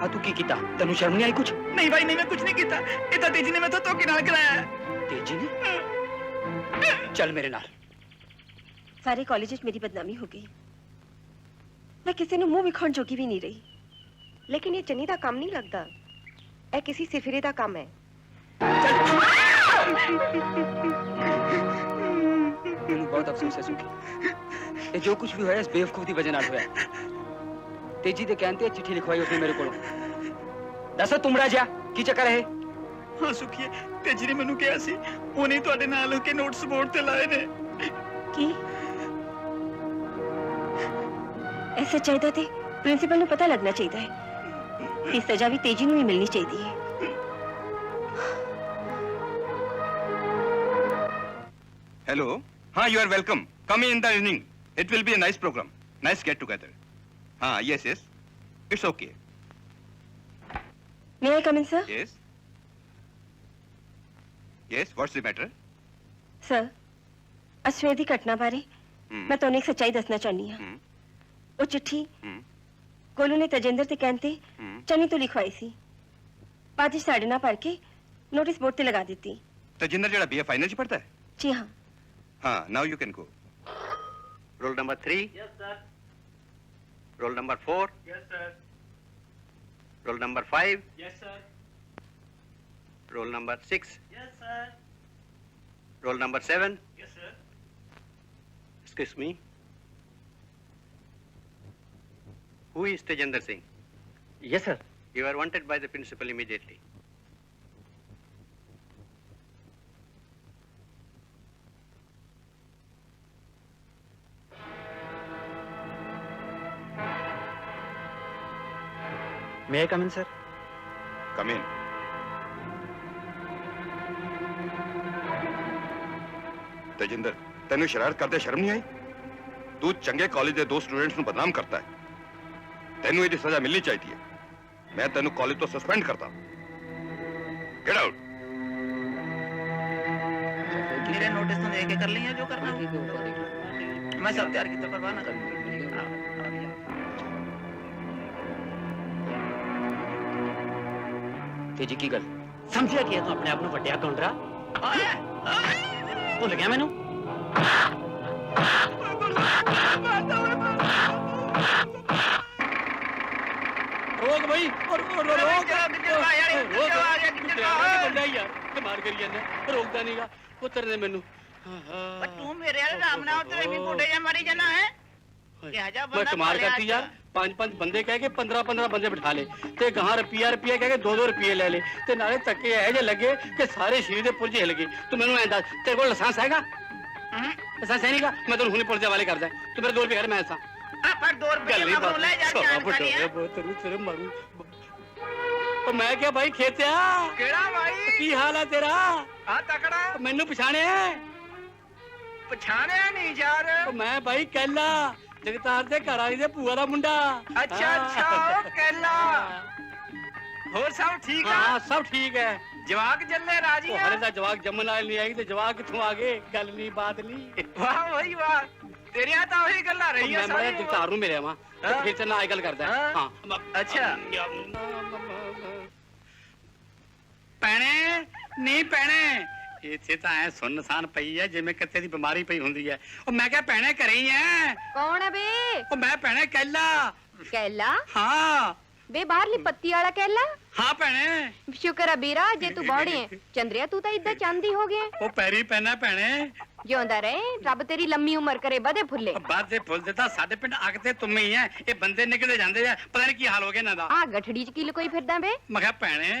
आ तू की कीता? तेनू शर्म नहीं आई कुछ? नहीं भाई नहीं, मैं कुछ नहीं कीता। इतना तेजी ने मैं तो किनार कराया है। तेजी ने? चल मेरे नाल। सारे कॉलेज में मेरी बदनामी हो गई। मैं किसी ने मुंह विखाण जोगी भी नहीं रही। लेकिन ये चन्नी दा काम नहीं लगता, ए किसी सिफिरे दा काम है। मैनू बहुत अफसोस है सुखी, ये जो कुछ भी होया इस बेवकूफ दी वजह नाल होया। तेजी दे कहते चिट्ठी लिखवाई उसने मेरे कोलों। दस तुमड़ा जा की चक्कर है? हाँ सुखिए, तेजी ने मैनू कहा सी उन्हें तुहाडे नाल के नोट्स बोर्ड ते लाए ने। की ऐसा चाहिए थे प्रिंसिपल ਨੂੰ पता लगना चाहिए है। इस सजा भी तेजी ਨੂੰ ही मिलनी चाहिए है। Hello. You are welcome. Come in the evening. It will be a nice program. Nice get together. Yes. It's okay. May I come in, sir? Yes. Yes, what's the matter? Sir, आज सवेर दी घटना बारे मैं ਤੁਹਾਨੂੰ ਇੱਕ ਸੱਚਾਈ ਦੱਸਣਾ ਚਾਹਨੀ ਹਾਂ। ਉਹ ਚਿੱਠੀ ਗੋਲੂ ਨੇ ਤਜਿੰਦਰ ਤੇ ਕਹਿੰਦੇ ਚੰਨੀ ਤੋਂ ਲਿਖਵਾਈ ਸੀ। ਬਾਅਦ ਵਿੱਚ ਸਾਡੇ ਨਾਲ ਭਰ ਕੇ ਨੋਟਿਸ ਬੋਰਡ ਤੇ ਲਗਾ ਦਿੱਤੀ। तजिंदर जरा BA फाइनल च पढ़ता है? जी हाँ। Now you can go. Roll number 3. Yes sir. Roll number 4. Yes sir. Roll number 5. Yes sir. Roll number 6. Yes sir. Roll number 7. Yes sir. Excuse me. Who is Tejinder Singh? Yes sir. You are wanted by the principal immediately. May I come in, sir? Come in. Tajinder, तेन शरारत करते शर्म नहीं आई? तू चंगे college के 2 students को बदनाम करता है। तेनू ये सजा मिलनी चाहिए। मैं तेनू कॉलेज तो सस्पेंड करता। Get out. मेरे नोटिस तो देके कर ली है जो करना। मैं सब तैयार किया, परवाह ना कर। तेजी की गल समझिया कि तू अपने आप ਨੂੰ ਵੱਡਿਆ ਕੌਂਡਰਾ ਭੁੱਲ ਗਿਆ ਮੈਨੂੰ रोक भाई और रोक बंदा यार कमाल करी जाने रोकदा नहींगा पुੱਤਰ ने ਮੈਨੂੰ तू मेरे आराम नाल ते भी बुड्ढे या मरी जाना है क्या जा मैं बंदा कमाल करती यार 5-5 बंदे कह के 15-15 बंदे बिठा ले ते कहां रुपया कह के 2-2 रुपये ले ले ते नाले धक्के ऐ जे लगे कि सारे शरीर दे पुरजे हिल गए तू मेनू ऐ दस तेरे कोल लाइसेंस हैगा लाइसेंस है नहींगा मैं तेनू हुणे पुलिस दे हवाले कर दा तू मेरे 2 रुपये कर मैं ऐसा पर 2 रुपये मैं ले जा के तेरू तेरे मारू ओ मैं क्या भाई खेत्या केड़ा भाई की हाल है तेरा आ तकड़ा मैनू पछाणिया पछाणिया नहीं यार ओ मैं भाई कैला जगतार दे घर वाली दे भूआ दा मुंडा अच्छा ओ कैला होर सब ठीक है हां सब ठीक है जवाक जल्ले राजी है हरे दा जवाक जम्मन वाली नहीं आई ते जवाक किथों आ गए गल नहीं बात नहीं वाह भाई वाह तेरिया तो वही गल्ला रही है मैं बड़ा जगतार नु मिले वा फिर से ना गल करदा हां अच्छा पैणे नहीं पैणे ਇੱਥੇ ਤਾਂ ਐ ਸੁੰਨਸਾਨ ਪਈ ਐ ਜਿਵੇਂ ਕਿਤੇ ਦੀ ਬਿਮਾਰੀ ਪਈ ਹੁੰਦੀ ਐ ਉਹ ਮੈਂ ਕਿਹਾ ਭੈਣੇ ਘਰੇ ਹੀ ਐ कौन है बे ਉਹ ਮੈਂ ਭੈਣੇ ਕਹਿਲਾ कैला ਹਾਂ बे बाहरली पत्ती वाला कैला ਹਾਂ ਭੈਣੇ शुक्र है बीरा जे तू बौड़े है चंद्रिया तू तो इदा चांदी हो गया ਉਹ ਪੈਰੀ ਪੈਣਾ ਭੈਣੇ ਜਿਉਂਦਾ ਰਹੇ ਰੱਬ ਤੇਰੀ ਲੰਮੀ ਉਮਰ ਕਰੇ ਵਧੇ ਫੁੱਲੇ ਬਾਦ ਦੇ ਫੁੱਲ ਦਿੱਤਾ ਸਾਡੇ ਪਿੰਡ ਅੱਗ ਤੇ ਤੁਮੇ ਹੀ ਐ ਇਹ ਬੰਦੇ ਨਿਕਲਦੇ ਜਾਂਦੇ ਆ ਪਤਾ ਨਹੀਂ ਕੀ ਹਾਲ ਹੋ ਗਿਆ ਇਹਨਾਂ ਦਾ ਆ ਗਠੜੀ ਚ ਕੀ ਲਕੋਈ ਫਿਰਦਾ ਬੇ ਮੈਂ ਕਿਹਾ ਭੈਣੇ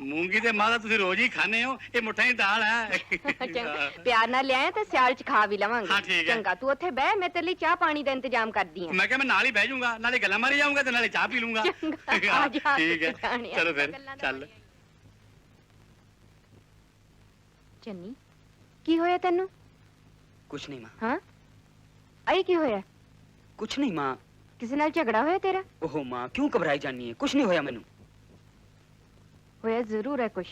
ਮੂੰਗੀ ਤੇ ਮਾਂ ਦਾ ਤੁਸੀਂ ਰੋਜ਼ ਹੀ ਖਾਣੇ ਹੋ ਇਹ ਮੁੱਠਾ ਹੀ ਦਾਲ ਹੈ ਚੰਗਾ ਪਿਆਰ ਨਾਲ ਲਿਆਏ ਤੇ ਸਿਆਲ ਚ ਖਾ ਵੀ ਲਵਾਂਗੇ ਹਾਂ ਠੀਕ ਹੈ ਚੰਗਾ ਤੂੰ ਉੱਥੇ ਬਹਿ ਮੈਂ ਤੇਰੇ ਲਈ ਚਾਹ ਪਾਣੀ ਦਾ ਇੰਤਜ਼ਾਮ ਕਰਦੀ ਆਂ ਮੈਂ ਕਿਹਾ ਮੈਂ ਨਾਲ ਹੀ ਬਹਿ ਜਾਊਂਗਾ ਨਾਲੇ ਗੱਲਾਂ ਮਾਰੀ ਜਾਊਂਗਾ ਤੇ ਨਾਲੇ ਚਾਹ ਪੀ ਲੂੰਗਾ ਆ ਜਾ ਠੀਕ ਹੈ ਚਲੋ ਫਿਰ ਚੱਲ ਚੰਨੀ ਕੀ ਹੋਇਆ ਤੈਨੂੰ कुछ नहीं माँ ਹਾਂ ਆਈ ਕੀ ਹੋਇਆ कुछ नहीं माँ ਕਿਸੇ ਨਾਲ ਝਗੜਾ ਹੋਇਆ ਤੇਰਾ ओहो माँ क्यों घबराई जानी है कुछ नहीं होया मैनू होया जरूर है कुछ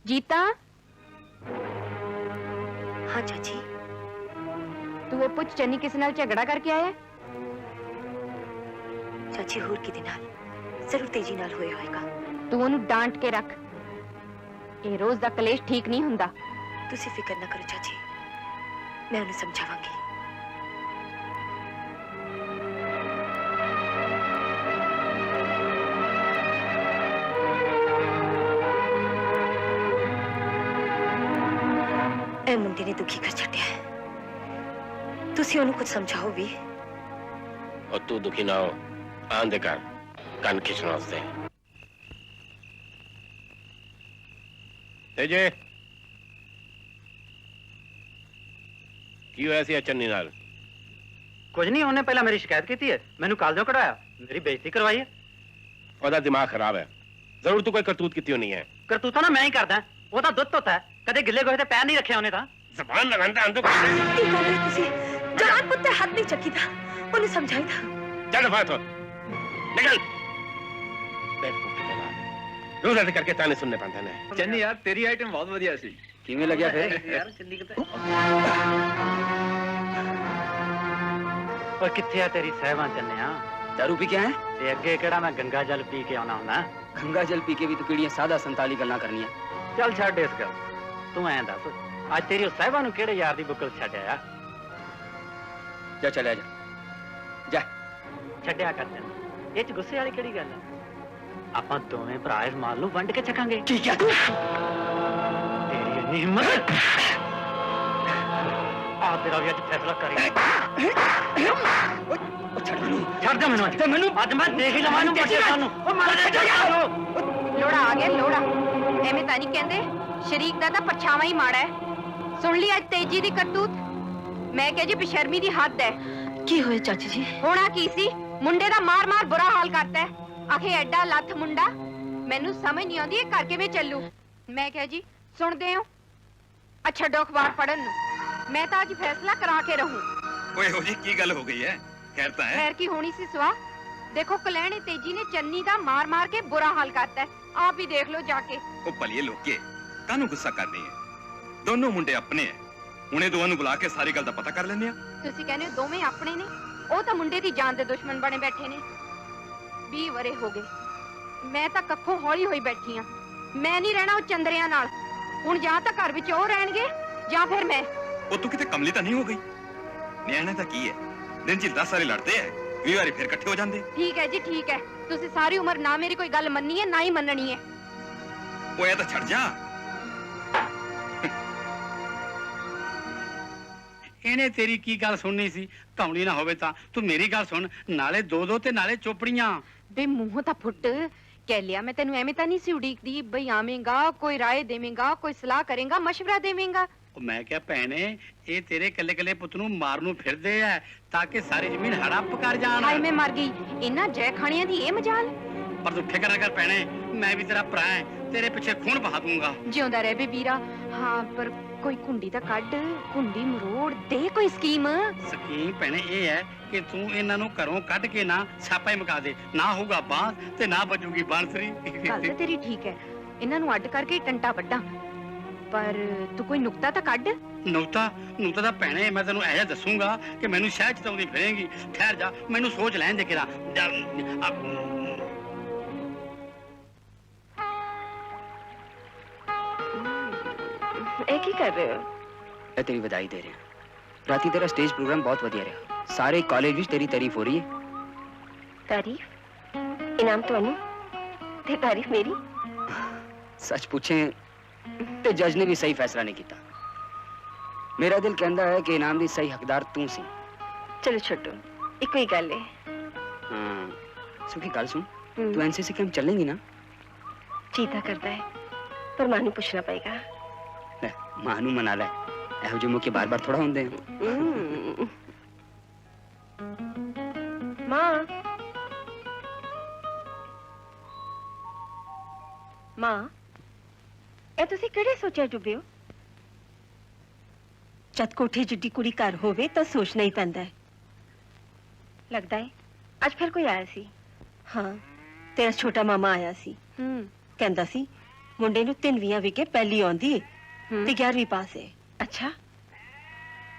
जीता हाँ चाची तू वो पुछ चन्नी किस नाल झगड़ा करके आया ਚਾਚੀ ਹੋਰ ਕਿਤੇ ਨਾਲ ਜ਼ਰੂਰ ਤੇਜ਼ੀ ਨਾਲ ਹੋਇਆ ਹੋਏਗਾ। ਤੂੰ ਉਹਨੂੰ ਡਾਂਟ ਕੇ ਰੱਖ। ਇਹ ਰੋਜ਼ ਦਾ ਕਲੇਸ਼ ਠੀਕ ਨਹੀਂ ਹੁੰਦਾ। ਤੁਸੀਂ ਫਿਕਰ ਨਾ ਕਰੋ ਚਾਚੀ, ਮੈਂ ਉਹਨੂੰ ਸਮਝਾਵਾਂਗੀ। ਇਹ ਮੁੰਡੇ ਨੇ ਦੁਖੀ ਕਰ ਛੱਡਿਆ ਹੈ। ਤੁਸੀਂ ਉਹਨੂੰ ਕੁਝ ਸਮਝਾਓ ਵੀ। और तू दुखी ना हो, आंदे कर कान खिंचने वास्ते। तेजे की होया सी चन्नी नाल? कुछ नहीं, उन्हें पहला मेरी शिकायत की है, मैंने कालजों कढ़वाया, मेरी बेइज्जती करवाई है। ओदा दिमाग खराब है, जरूर तू कोई करतूत की नहीं है। करतूता ना मैं ही करदा, वो तो दुੱਧ होता है, कदे गिले गोहे ते पैर नहीं रखे उन्हें ता। जबान लगांदा अंदो जवान पुत्र हाथ नहीं चकी था, उन्हें समझाई था। चल दफा तो निकल। रोज ऐसे करके ताने सुनने पाते हैं। चन्नी यार तेरी आइटम बहुत बढ़िया सी। किवें लग्या फिर? यार चन्नी किते और किथे आ तेरी सहवा चन्निया? दारू पी के आए? ते अगे केड़ा मैं गंगा जल पी के आना हुंदा? गंगा जल पी के भी तो किड़ियां सादा संताली गल्लां करनियां। चल छड्ड इस गल, तू ऐं दस आज तेरी उस सहवा नु केड़े यार दी बुकल छड्या? जा चले जा जा छड्या कर तैनूं, ਇਹ ਚ ਗੁੱਸੇ ਵਾਲੀ ਕਿਹੜੀ ਗੱਲ ਹੈ? ਆਪਾਂ ਦੋਵੇਂ ਭਰਾ ਇਸ ਮਾਲ ਨੂੰ ਵੰਡ ਕੇ ਚੱਕਾਂਗੇ। ਠੀਕ ਹੈ। ਤੇਰੀ ਇੰਨੀ ਹਿੰਮਤ ਆ ਤੇਰਾ ਵੀ ਅੱਜ ਫੈਸਲਾ ਕਰੀ। ਛੱਡ ਦੇ ਮੈਨੂੰ ਅੱਜ ਮੈਂ ਦੇਖ ਹੀ ਲਵਾਂ ਇਹਨੂੰ ਬੱਚੇ ਸਾਨੂੰ। ਉਹ ਮਾਰ ਦੇ ਲੋੜਾ ਆ ਗਿਆ ਲੋੜਾ। ਐਵੇਂ ਤਾਂ ਨਹੀਂ ਕਹਿੰਦੇ, ਸ਼ਰੀਕ ਦਾ ਤਾਂ ਪਰਛਾਵਾਂ ਹੀ ਮਾੜਾ ਹੈ। ਸੁਣ ਲਈ ਅੱਜ ਤੇਜੀ ਦੀ ਕਰਤੂਤ। ਮੈਂ ਕਿਹਾ ਜੀ ਬੇਸ਼ਰਮੀ ਦੀ ਹੱਦ ਹੈ। ਕੀ ਹੋਇਆ ਚਾਚੀ ਜੀ? ਹੋਣਾ ਕੀ ਸੀ, ਮੁੰਡੇ ਦਾ ਮਾਰ ਮਾਰ ਬੁਰਾ ਹਾਲ ਕਰਤਾ ਹੈ। ਆਖੇ ਐਡਾ ਲੱਥ ਮੁੰਡਾ, ਮੈਨੂੰ ਸਮਝ ਨਹੀਂ ਆਉਂਦੀ ਇਹ ਕਰ ਕਿਵੇਂ ਚੱਲੂ। ਮੈਂ ਕਿਹਾ ਜੀ ਸੁਣਦੇ ਹੋ, ਅੱਛਾ ਛੱਡੋ ਅਖਬਾਰ ਪੜਨ ਨੂੰ, ਮੈਂ ਤਾਂ ਅੱਜ ਫੈਸਲਾ ਕਰਾ ਕੇ ਰਹੂੰ। ਓਏ ਹੋ ਜੀ ਕੀ ਗੱਲ ਹੋ ਗਈ ਹੈ? ਖੈਰ ਤਾਂ ਹੈ? ਖੈਰ ਕੀ ਹੋਣੀ ਸੀ ਸਵਾ। ਦੇਖੋ ਕਲੈਣੀ ਤੇਜੀ ਨੇ ਚੰਨੀ ਦਾ ਮਾਰ ਮਾਰ ਕੇ ਬੁਰਾ ਹਾਲ ਕਰਤਾ ਹੈ, ਆਪ ਹੀ ਦੇਖ ਲਓ ਜਾ ਕੇ। ਉਹ ਭਲੀਏ ਲੋਕੇ ਕਾਹਨੂੰ ਗੁੱਸਾ ਕਰਨੀ ਹੈ? ਦੋਨੋਂ ਮੁੰਡੇ ਆਪਣੇ ਹੈ, ਹੁਣੇ ਦੋਵਾਂ ਨੂੰ ਬੁਲਾ ਕੇ ਸਾਰੀ ਗੱਲ ਦਾ ਪਤਾ ਕਰ ਲੈਂਦੇ ਆ। ਤੁਸੀਂ ਕਹਿੰਦੇ ਹੋ ਦੋਵੇਂ ਆਪਣੇ ਨੇ, ਉਹ ਤਾਂ ਮੁੰਡੇ ਦੀ ਜਾਨ ਦੇ ਦੁਸ਼ਮਣ ਬਣੇ ਬੈਠੇ ਨੇ। 20 ਵਰੇ ਹੋ ਗਏ, ਮੈਂ ਤਾਂ ਕੱਖੋਂ ਹੌਲੀ ਹੋਈ ਬੈਠੀ ਆ। ਮੈਂ ਨਹੀਂ ਰਹਿਣਾ ਉਹ ਚੰਦਰਿਆਂ ਨਾਲ। ਹੁਣ ਜਾਂ ਤਾਂ ਘਰ ਵਿੱਚ ਉਹ ਰਹਿਣਗੇ ਜਾਂ ਫਿਰ ਮੈਂ। ਉਹ ਤੂੰ ਕਿਤੇ ਕਮਲੀ ਤਾਂ ਨਹੀਂ ਹੋ ਗਈ? ਨਿਆਣੇ ਤਾਂ ਕੀ ਹੈ, ਦਿਨ ਚ 10 ਸਾਲ ਲੜਦੇ ਐ, 20 ਵਾਰੀ ਫਿਰ ਇਕੱਠੇ ਹੋ ਜਾਂਦੇ। ਠੀਕ ਹੈ ਜੀ ਠੀਕ ਹੈ, ਤੁਸੀਂ ਸਾਰੀ ਉਮਰ ਨਾ ਮੇਰੀ ਕੋਈ ਗੱਲ ਮੰਨੀ ਹੈ ਨਾ ਹੀ ਮੰਨਣੀ ਹੈ। ਉਹ ਇਹ ਤਾਂ ਛੱਡ ਜਾ। ਇਹਨੇ ਤੇਰੀ ਕੀ ਗੱਲ ਸੁਣਨੀ ਸੀ? ਕੌਣੀ ਨਾ ਹੋਵੇ ਤਾਂ ਤੂੰ ਮੇਰੀ ਗੱਲ ਸੁਣ, ਨਾਲੇ ਦੋ ਦੋ ਤੇ ਨਾਲੇ ਚੋਪੜੀਆਂ। ਬੇ ਮੂੰਹ ਤਾਂ ਫੁੱਟ ਕਹਿ ਲਿਆ ਮੈਂ ਤੈਨੂੰ। ਐਵੇਂ ਤਾਂ ਨਹੀਂ ਸੀ ਉਡੀਕਦੀ ਬਈ ਆਵੇਂਗਾ, ਕੋਈ ਰਾਏ ਦੇਵੇਂਗਾ, ਕੋਈ ਸਲਾਹ ਕਰੇਗਾ, ਮਸ਼ਵਰਾ ਦੇਵੇਂਗਾ। ਉਹ ਮੈਂ ਕਿਹਾ ਭੈਣੇ ਇਹ ਤੇਰੇ ਕੱਲੇ ਕੱਲੇ ਪੁੱਤ ਨੂੰ ਮਾਰਨ ਨੂੰ ਫਿਰਦੇ ਆ ਤਾਂ ਕਿ ਸਾਰੀ ਜ਼ਮੀਨ ਹੜੱਪ ਕਰ ਜਾਣ। ਹਾਏ ਮੈਂ ਮਰ ਗਈ, ਇਹਨਾਂ ਜੈ ਖਾਣੀਆਂ ਦੀ ਇਹ ਮਜਾਲ। ਪਰ ਤੂੰ ਫਿਕਰ ਨਾ ਕਰ ਭੈਣੇ, ਮੈਂ ਵੀ ਤੇਰਾ ਭਰਾ ਹਾਂ, ਤੇਰੇ ਪਿੱਛੇ ਖੂਨ ਬਹਾ ਦੂੰਗਾ। ਜਿਉਂਦਾ ਰਹਿ ਬੇ ਵੀਰਾ। ਹਾਂ ਪਰ ਕੋਈ ਕੁੰਡੀ ਤਾਂ ਕੱਢ, ਕੁੰਡੀ ਮਰੋੜ ਦੇ ਕੋਈ ਸਕੀਮ। ਸਕੀਮ ਭੈਣੇ ਇਹ ਹੈ ਕਿ ਤੂੰ ਇਹਨਾਂ ਨੂੰ ਘਰੋਂ ਕੱਢ ਕੇ ਨਾ ਛਾਪਾ ਹੀ ਮੁਕਾ ਦੇ, ਨਾ ਹੋਊਗਾ ਬਾਂਸ ਤੇ ਨਾ ਬਚੂਗੀ ਬਾਂਸਰੀ। ਗੱਲ ਤਾਂ ਤੇਰੀ ਠੀਕ ਹੈ, ਇਹਨਾਂ ਨੂੰ ਅੱਡ ਕਰਕੇ ਟੰਟਾ ਵੱਡਾ, ਪਰ ਤੂੰ ਕੋਈ ਨੁਕਤਾ ਤਾਂ ਕੱਢ। ਨੁਕਤਾ ਤਾਂ ਭੈਣੇ ਮੈਂ ਤੈਨੂੰ ਇਹ ਦੱਸੂਗਾ ਕਿ ਮੈਨੂੰ ਸ਼ਹਿਰ ਚਤਾਉਂਦੀ ਫਿਰੇਂਗੀ। ਠਹਿਰ ਜਾ, ਮੈਨੂੰ ਸੋਚ ਲੈਣ ਦੇ ਕਿਰਾ। ਇਹ ਕੀ ਕਰ ਰਹੇ ਹੋ? मैं तेरी बधाई दे रहा। राती तेरा स्टेज प्रोग्राम बहुत बढ़िया रहा, सारे कॉलेज में तेरी तारीफ हो रही है। तारीफ? इनाम ਤੁਹਾਨੂੰ ਤੇ ਤਾਰੀਫ ਮੇਰੀ? सच पूछे तो जज ने भी सही फैसला नहीं किया। मेरा दिल कहता है कि इनाम दी सही हकदार तू सी। ਚਲੋ ਛੱਡੋ, ਇੱਕੋ ਹੀ ਗੱਲ ਹੈ। हाँ सुखी गल सुन, तू एनसीसी कैंप चलेंगी ना? ਚੀਤਾ ਕਰਦਾ ਹੈ ਪਰ ਮਾਂ ਨੂੰ ਪੁੱਛਣਾ ਪਏਗਾ। ले मां नू मना ले, ਇਹੋ ਜਿਹੇ ਮੌਕੇ ਬਾਰ-ਬਾਰ ਥੋੜਾ ਹੁੰਦੇ ਆ। ਮਾਂ ਮਾਂ ਇਹ ਤੁਸੀਂ ਕਿਹੜੇ ਸੋਚਿਆ ਡੁੱਬੇ ਹੋ? ਜਦ ਕੋਠੀ ਜਿੱਡੀ ਕੁੜੀ ਘਰ ਹੋਵੇ ਤਾਂ ਸੋਚਣਾ ਹੀ ਪੈਂਦਾ ਹੈ। ਲੱਗਦਾ ਹੈ ਅੱਜ ਫਿਰ ਕੋਈ ਆਇਆ ਸੀ। ਹਾਂ ਤੇਰਾ ਛੋਟਾ ਮਾਮਾ ਆਇਆ ਸੀ। ਕਹਿੰਦਾ ਸੀ ਮੁੰਡੇ ਨੂੰ 3ਵੀਂ ਵਿਕੇ ਪਹਿਲੀ ਆਉਂਦੀ ਏ ਤੇ 11ਵੀਂ ਪਾਸ ਹੈ। ਅੱਛਾ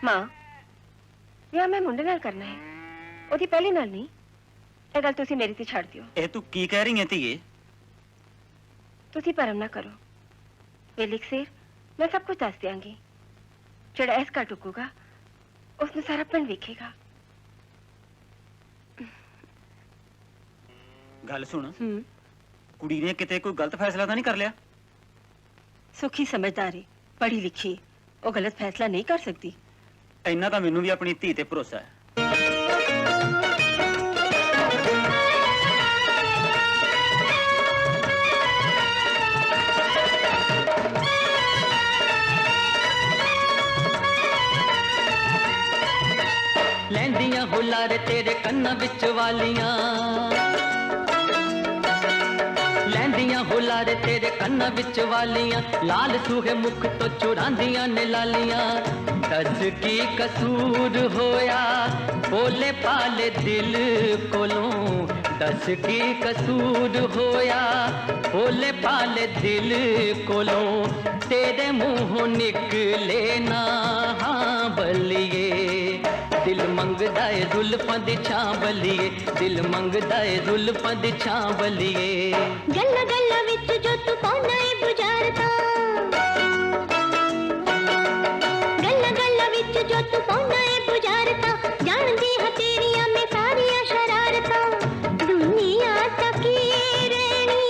ਮਾਂ, ਵਿਆਹ ਮੈਂ ਮੁੰਡੇ ਨਾਲ ਕਰਨਾ ਹੈ, ਉਹਦੀ ਪਹਿਲੀ ਨਾਲ ਨਹੀਂ। ਇਹ ਗੱਲ ਤੁਸੀਂ ਮੇਰੇ ਤੇ ਛੱਡ ਦਿਓ। ਇਹ ਤੂੰ ਕੀ ਕਹਿ ਰਹੀ ਹੈ ਧੀਏ? ਤੁਸੀਂ ਭਰਮ ਨਾ ਕਰੋ। ਵੇਲਿਕ ਸਿਰ ਮੈਂ ਸਭ ਕੁਝ ਦੱਸ ਦਿਆਂਗੀ। ਜਿਹੜਾ ਇਸ ਘਰ ਟੁਕੂਗਾ ਉਸਨੂੰ ਸਾਰਾ ਪਿੰਡ ਵੇਖੇਗਾ। ਗੱਲ ਸੁਣ, ਕੁੜੀ ਨੇ ਕਿਤੇ ਕੋਈ ਗਲਤ ਫੈਸਲਾ ਤਾਂ ਨਹੀਂ ਕਰ ਲਿਆ? ਸੁਖੀ ਸਮਝਦਾਰੀ ਪੜ੍ਹੀ ਲਿਖੀ, ਉਹ ਗਲਤ ਫੈਸਲਾ ਨਹੀਂ ਕਰ ਸਕਦੀ। ਇੰਨਾ ਤਾਂ ਮੈਨੂੰ ਵੀ ਆਪਣੀ ਧੀ ਤੇ ਭਰੋਸਾ ਹੈ। लैंदियां हुलारे तेरे कन्ना विच वालियां, लैंदियां हुलारे तेरे कन्ना विच वालियां, लाल सूहे मुख तो चुरांदियां ने लालियां। दस की कसूर होया बोले पाले दिल कोलों, दस की कसूर होया बोले पाले दिल कोलों, तेरे मुंहों निकले ना हाँ बलिए। दिल मंगदा है जुल्फां दी छां बलिए, दिल मंगदा है जुल्फां दी छां बलिए। गल्ला गल्ला विच जो तू पाना है बुझारता, गल्ला गल्ला विच जो तू पाना है बुझारता, जानदी है तेरियां मैं सारियां शरारता। दुनिया तकी रहनी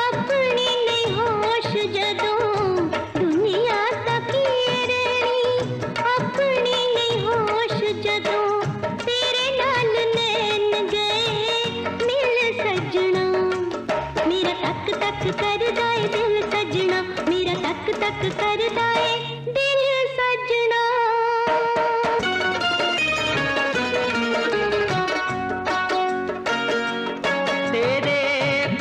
अपनी नहीं होश जदों, दुनिया तकी रहनी अपनी नहीं होश जदों, तेरे नाल नैन गए मिल सजना। मेरा तक तक करदा है दिल सजना, मेरा तक तक करदा है दिल सजना। तेरे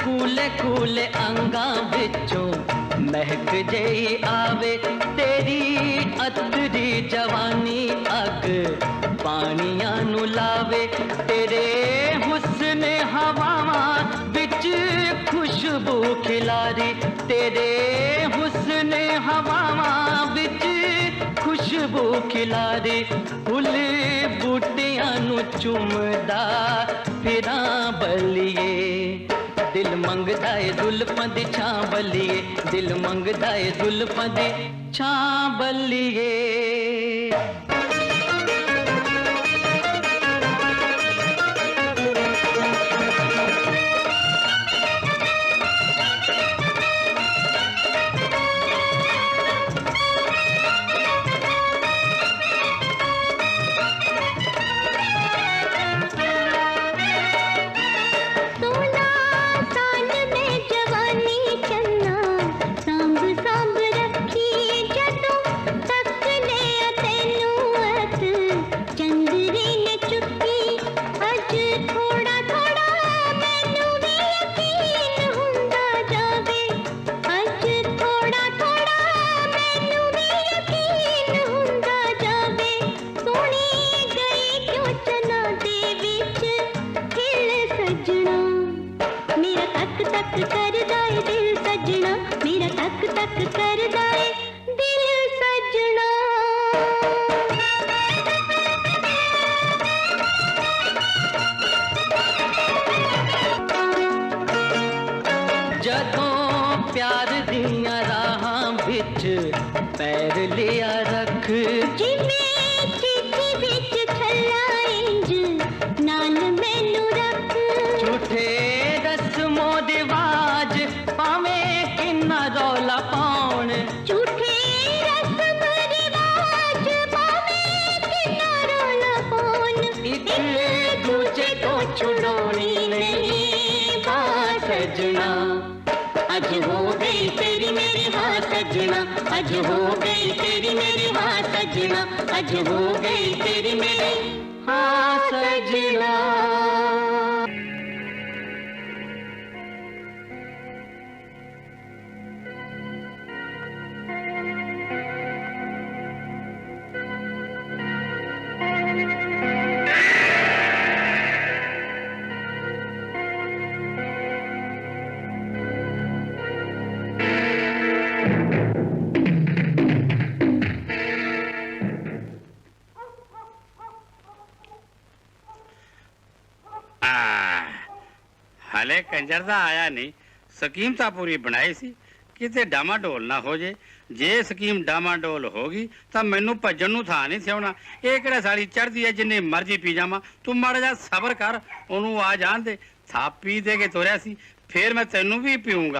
कूले कूले अंगां विचों महक जई आवे, तेरी अतरी जवानी अग पानियां नु लावे। तेरे हुस्न हवावां विच खुशबू खिलारी, तेरे हुस्न हवावां विच खुशबू खिलारी। फुल बूटियां नु चुमदा फिरां बलिए, दिल मंगदा है जुल्फां दी छां बलिए, दिल मंगदा है जुल्फां दी छां बलिए। पैर लिया रख जिमें चिट्ठी विच छल्ला इंज नाल मैनू रख। झूठे रस्मों रिवाज पावें किन्ना रौला पाउण, झूठे रस्म रिवाज पावें किन्ना रौला पाउण। एक दूजे को छुड़ानी नहीं बात सजना, अज हो गई तेरी मेरी हाँ सजना, अज हो गई तेरी मेरी हाँ सजना, अज हो गई तेरी मेरी हाँ सजना। ਹਲੇ ਕੰਜਰ ਦਾ ਆਇਆ ਨਹੀਂ। ਸਕੀਮ ਤਾਂ ਪੂਰੀ ਬਣਾਈ ਸੀ, ਕਿਤੇ ਡਾਮਾਡੋਲ ਨਾ ਹੋ ਜੇ। ਜੇ ਸਕੀਮ ਡਾਮਾਡੋਲ ਹੋ ਗਈ ਤਾਂ ਮੈਨੂੰ ਭੱਜਣ ਨੂੰ ਥਾਂ ਨਹੀਂ ਸਿਉਣਾ। ਇਹ ਕਿਹੜਾ ਸਾਲੀ ਚੜਦੀ ਹੈ, ਜਿੰਨੇ ਮਰਜ਼ੀ ਪੀ ਜਾਵਾਂ। ਤੂੰ ਮਾੜਾ ਜਿਹਾ ਸਬਰ ਕਰ, ਉਹਨੂੰ ਆ ਜਾਣ ਦੇ। ਥਾਪੀ ਦੇ ਕੇ ਤੁਰਿਆ ਸੀ, ਫੇਰ ਮੈਂ ਤੈਨੂੰ ਵੀ ਪੀਊਂਗਾ।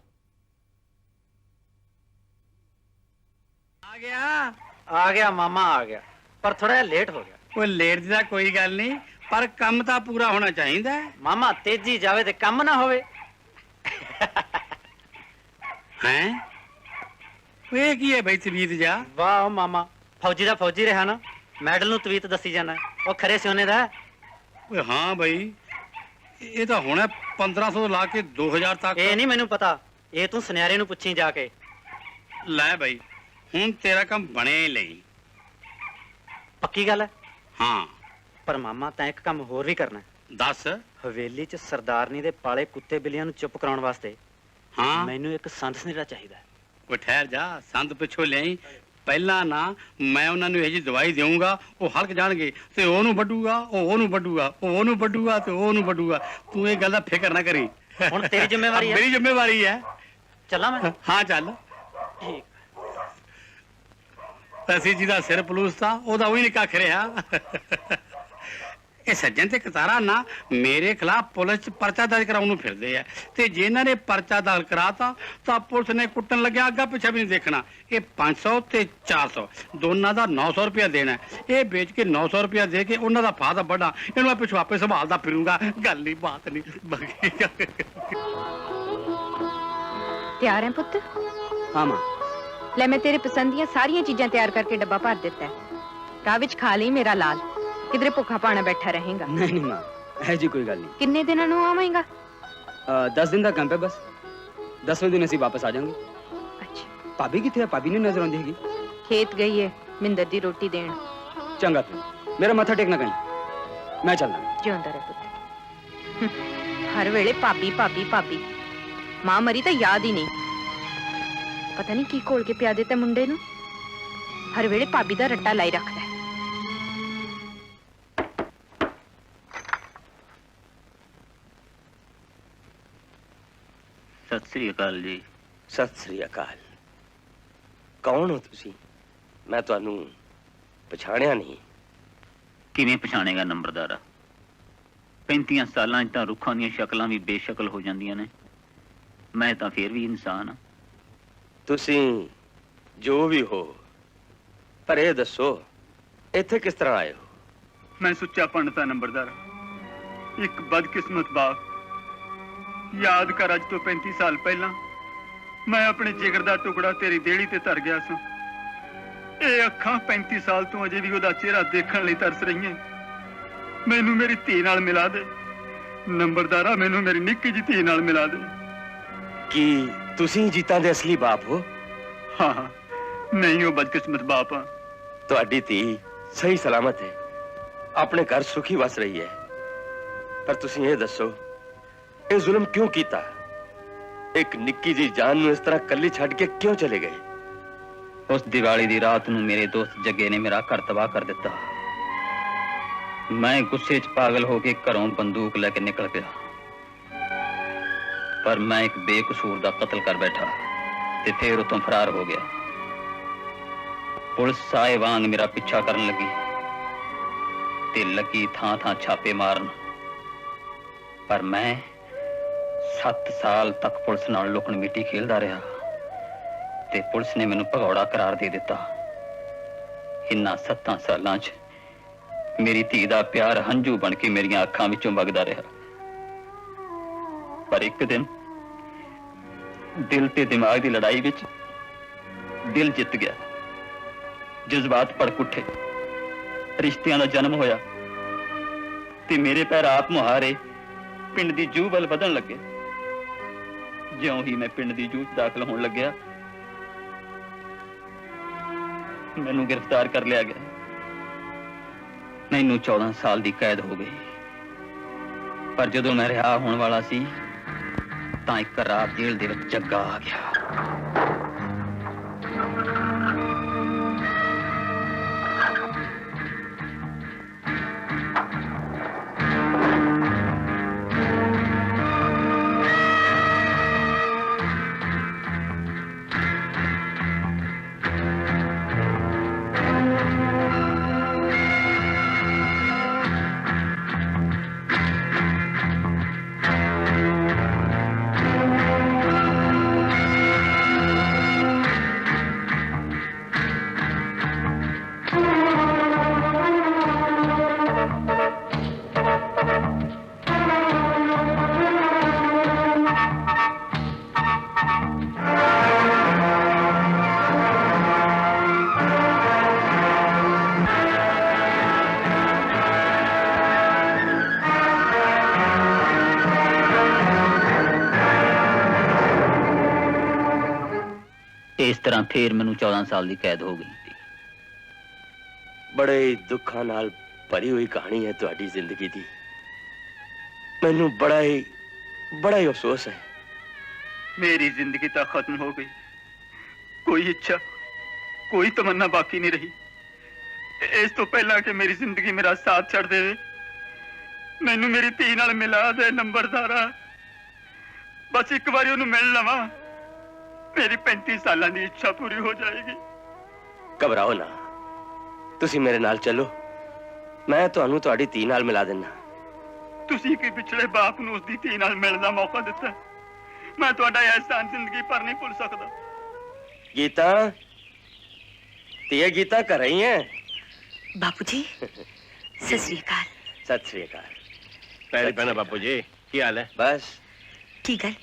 आ गया मामा आ गया, पर थोड़ा लेट हो गया। कोई लेट दी तां कोई गल नहीं, पर काम तां पूरा होना चाहिए। मामा तेजी जावे ते कम ना होवे। हैं ये की है भाई तवीत जा? वाह मामा, फौजी दा फौजी रहा ना, मैडल नु तवीत दसी जाना ओ खरे सोने दा। ओए हां भाई, ये तो हुणे 1500 ला के 2000 तक। ए नहीं मैनू पता, ये तू सुनयारे नु पुछी जाके। ले भाई हुण तेरा काम बने ही नहीं। पक्की गल है? हाँ। पर मामा तैं एक काम होर भी करना है। दस। हवेली च सरदारनी दे पाले कुत्ते बिल्लियां नु चुप कराउण वास्ते हाँ मैनू एक संत सनेरा चाहिदा है। वो ठहर जा, संत पिछों ले आई। पहला ना मैं उन्होंने यही दवाई देऊंगा, वो हल्क जाणगे ते ओनू वड्डूगा, ओनू वड्डूगा, ओनू वड्डूगा ते ओनू वड्डूगा। तू ये गल दा फिक्र ना करी। हुण तेरी जिम्मेवारी है। मेरी जिम्मेवारी है। चला मैं? हाँ चल। ठीक। ਅਸੀਂ ਜਿਹਦਾ ਸਿਰ ਪਲੂਸ ਤਾ ਉਹਦਾ ਉਹੀ ਨਹੀਂ ਕੱਖ ਰਿਹਾ। ਇਹ ਸੱਜਣ ਤੇ ਕਤਾਰਾ ਨਾ ਮੇਰੇ ਖਿਲਾਫ ਪੁਲਿਸ ਚ ਪਰਚਾ ਦਰਜ ਕਰਾਉਣ ਨੂੰ ਫਿਰਦੇ ਆ, ਤੇ ਜੇ ਇਹਨਾਂ ਨੇ ਪਰਚਾ ਦਰਜ ਕਰਾਤਾ ਤਾਂ ਪੁਲਿਸ ਨੇ ਕੁੱਟਣ ਲੱਗਿਆ ਅੱਗਾ ਪਿੱਛਾ ਵੀ ਨਹੀਂ ਦੇਖਣਾ। ਇਹ 500 ਤੇ 400 ਦੋਨਾਂ ਦਾ 900 ਰੁਪਇਆ ਦੇਣਾ। ਇਹ ਵੇਚ ਕੇ 900 ਰੁਪਇਆ ਦੇ ਕੇ ਉਹਨਾਂ ਦਾ ਫਾਇਦਾ ਵੱਡਾ, ਇਹਨੂੰ ਮੈਂ ਪਿੱਛੋਂ ਆਪੇ ਸੰਭਾਲਦਾ ਫਿਰੂੰਗਾ। ਗੱਲ ਨਹੀਂ ਬਾਤ ਨਹੀਂ। ਤਿਆਰ ਹੈ ਪੁੱਤ? हाँ माँ। ले मैं तेरे पसंद दियां सारियां चीजें तैयार करके डब्बा भर देता है। राह विच खा ली मेरा लाल, किधरे भुखा पाना बैठा रहेगा। नहीं नहीं माँ, है जी कोई गल नहीं। किन्ने दिनों नु आवेगा? 10 दिन का कैंप है बस, 10वें दिन असीं वापस आ जाएंगे। अच्छा। भाभी किथे है? भाभी नहीं नजर आउंदी हैगी। खेत गई है मिंदर दी रोटी देण। चंगा फिर मेरा माथा टेकना कहीं, मैं चलना। जिउंदा रह पुत्त। हर वेले भाभी भाभी भाभी, मां मरी तो याद ही नहीं। पता नहीं की घोल के पिया देता मुंडे नू, हर वेले भाभी दा रट्टा लाई रखदा है। सत श्री अकाल जी। सत श्री अकाल। कौन हो तुसी? मैं तुहानू पछाणिया नहीं। किवें पछाणेगा नंबरदारा? 35 सालां च तां रुखां दीयां शक्लां भी बेशकल हो जांदियां ने, मैं तां फेर भी इंसान हाँ। तुसी जो भी हो, पर ये दसो इत्थे किस तरह आए हो? मैं सुच्चा पंडित हाँ नंबरदारा, एक बदकिस्मत बाप। याद कर अज तो 35 साल पहला मैं अपने जिगर दा टुकड़ा तेरी देहड़ी ते धर गया सा। ये अखां 35 साल तो अजे भी ओदा चेहरा देखण लई तरस रही। मैनू मेरी धी नाल मिला दे नंबरदारा, मैनू मेरी निक्की जी धी नाल मिला दे। की तुसी जीतां दे असली बाप हो? हाँ हाँ, नहीं हो बदकिस्मत बाप हाँ। तुहाडी धी सही सलामत है, अपने घर सुखी वस रही है। पर तुसी ये दसो ये जुल्म क्यों कीता? एक निक्की जी जान नू इस तरह कल्ली छड़ के क्यों चले गए? उस दिवाली दी रात नू मेरे दोस्त जगे ने मेरा घर तबाह कर दिता। मैं गुस्से च पागल होके घरों बंदूक लेके निकल गया, पर मैं एक बेकसूर दा कत्ल कर बैठा ते फिर उतों फरार हो गया। पुलिस साए वांग मेरा पीछा करन लगी ते लगी थां थां छापे मारन, पर मैं 7 साल तक पुलिस नाल लुकण मिट्टी खेलदा रहा ते पुलिस ने मैनू भगौड़ा करार दे दिता। इन्हां 7 सालां च मेरी धी दा प्यार हंझू बन के मेरियां अखां विचों वगदा रहा। पर एक दिन दिल ते दिमाग की लड़ाई विच दिल जित गया, जज्बात भड़क उठे, रिश्तियां दा जन्म होया ते मेरे पैर आप मुहारे पिंड दी जूह वल वधन लगे। ज्यों ही मैं पिंड दी जूह दाखिल होने लग्या, मैनू गिरफ्तार कर लिया गया। मैनू 14 साल की कैद हो गई। पर जदों मैं रिहा होने वाला सी तां एक रात जेल दे विच जग्गा आ गया। इस तरह फिर मैनू 14 साल की कैद हो गई थी। बड़े ही दुखा नाल भरी हुई कहानी है तुम्हारी जिंदगी दी। मैनू बड़ा ही अफसोस है। मेरी जिंदगी तो खत्म हो गई, कोई इच्छा कोई तमन्ना बाकी नहीं रही। इस तो पहला कि मेरी जिंदगी मेरा साथ छड़ दे, मैनू मेरी धी नाल मिला दे नंबरदारा। बस एक बार उन्हें मिल लवा, मेरी 35 साल की इच्छा पूरी हो जाएगी। घबराओ ना, तुसी मेरे नाल चलो, मैं तुहानू तुहाडी धी नाल मिला देना। तुसी कि पिछड़े बाप नूं उसदी धी नाल मिलण दा मौका दिता, मैं तुहाडा एहसान जिंदगी भर नहीं भुल सकदा। गीता, धीए गीता कर रही है? बापूजी सत श्री अकाल। सत श्री अकाल। पैरी पैना बापू जी, की हाल है? बस की गल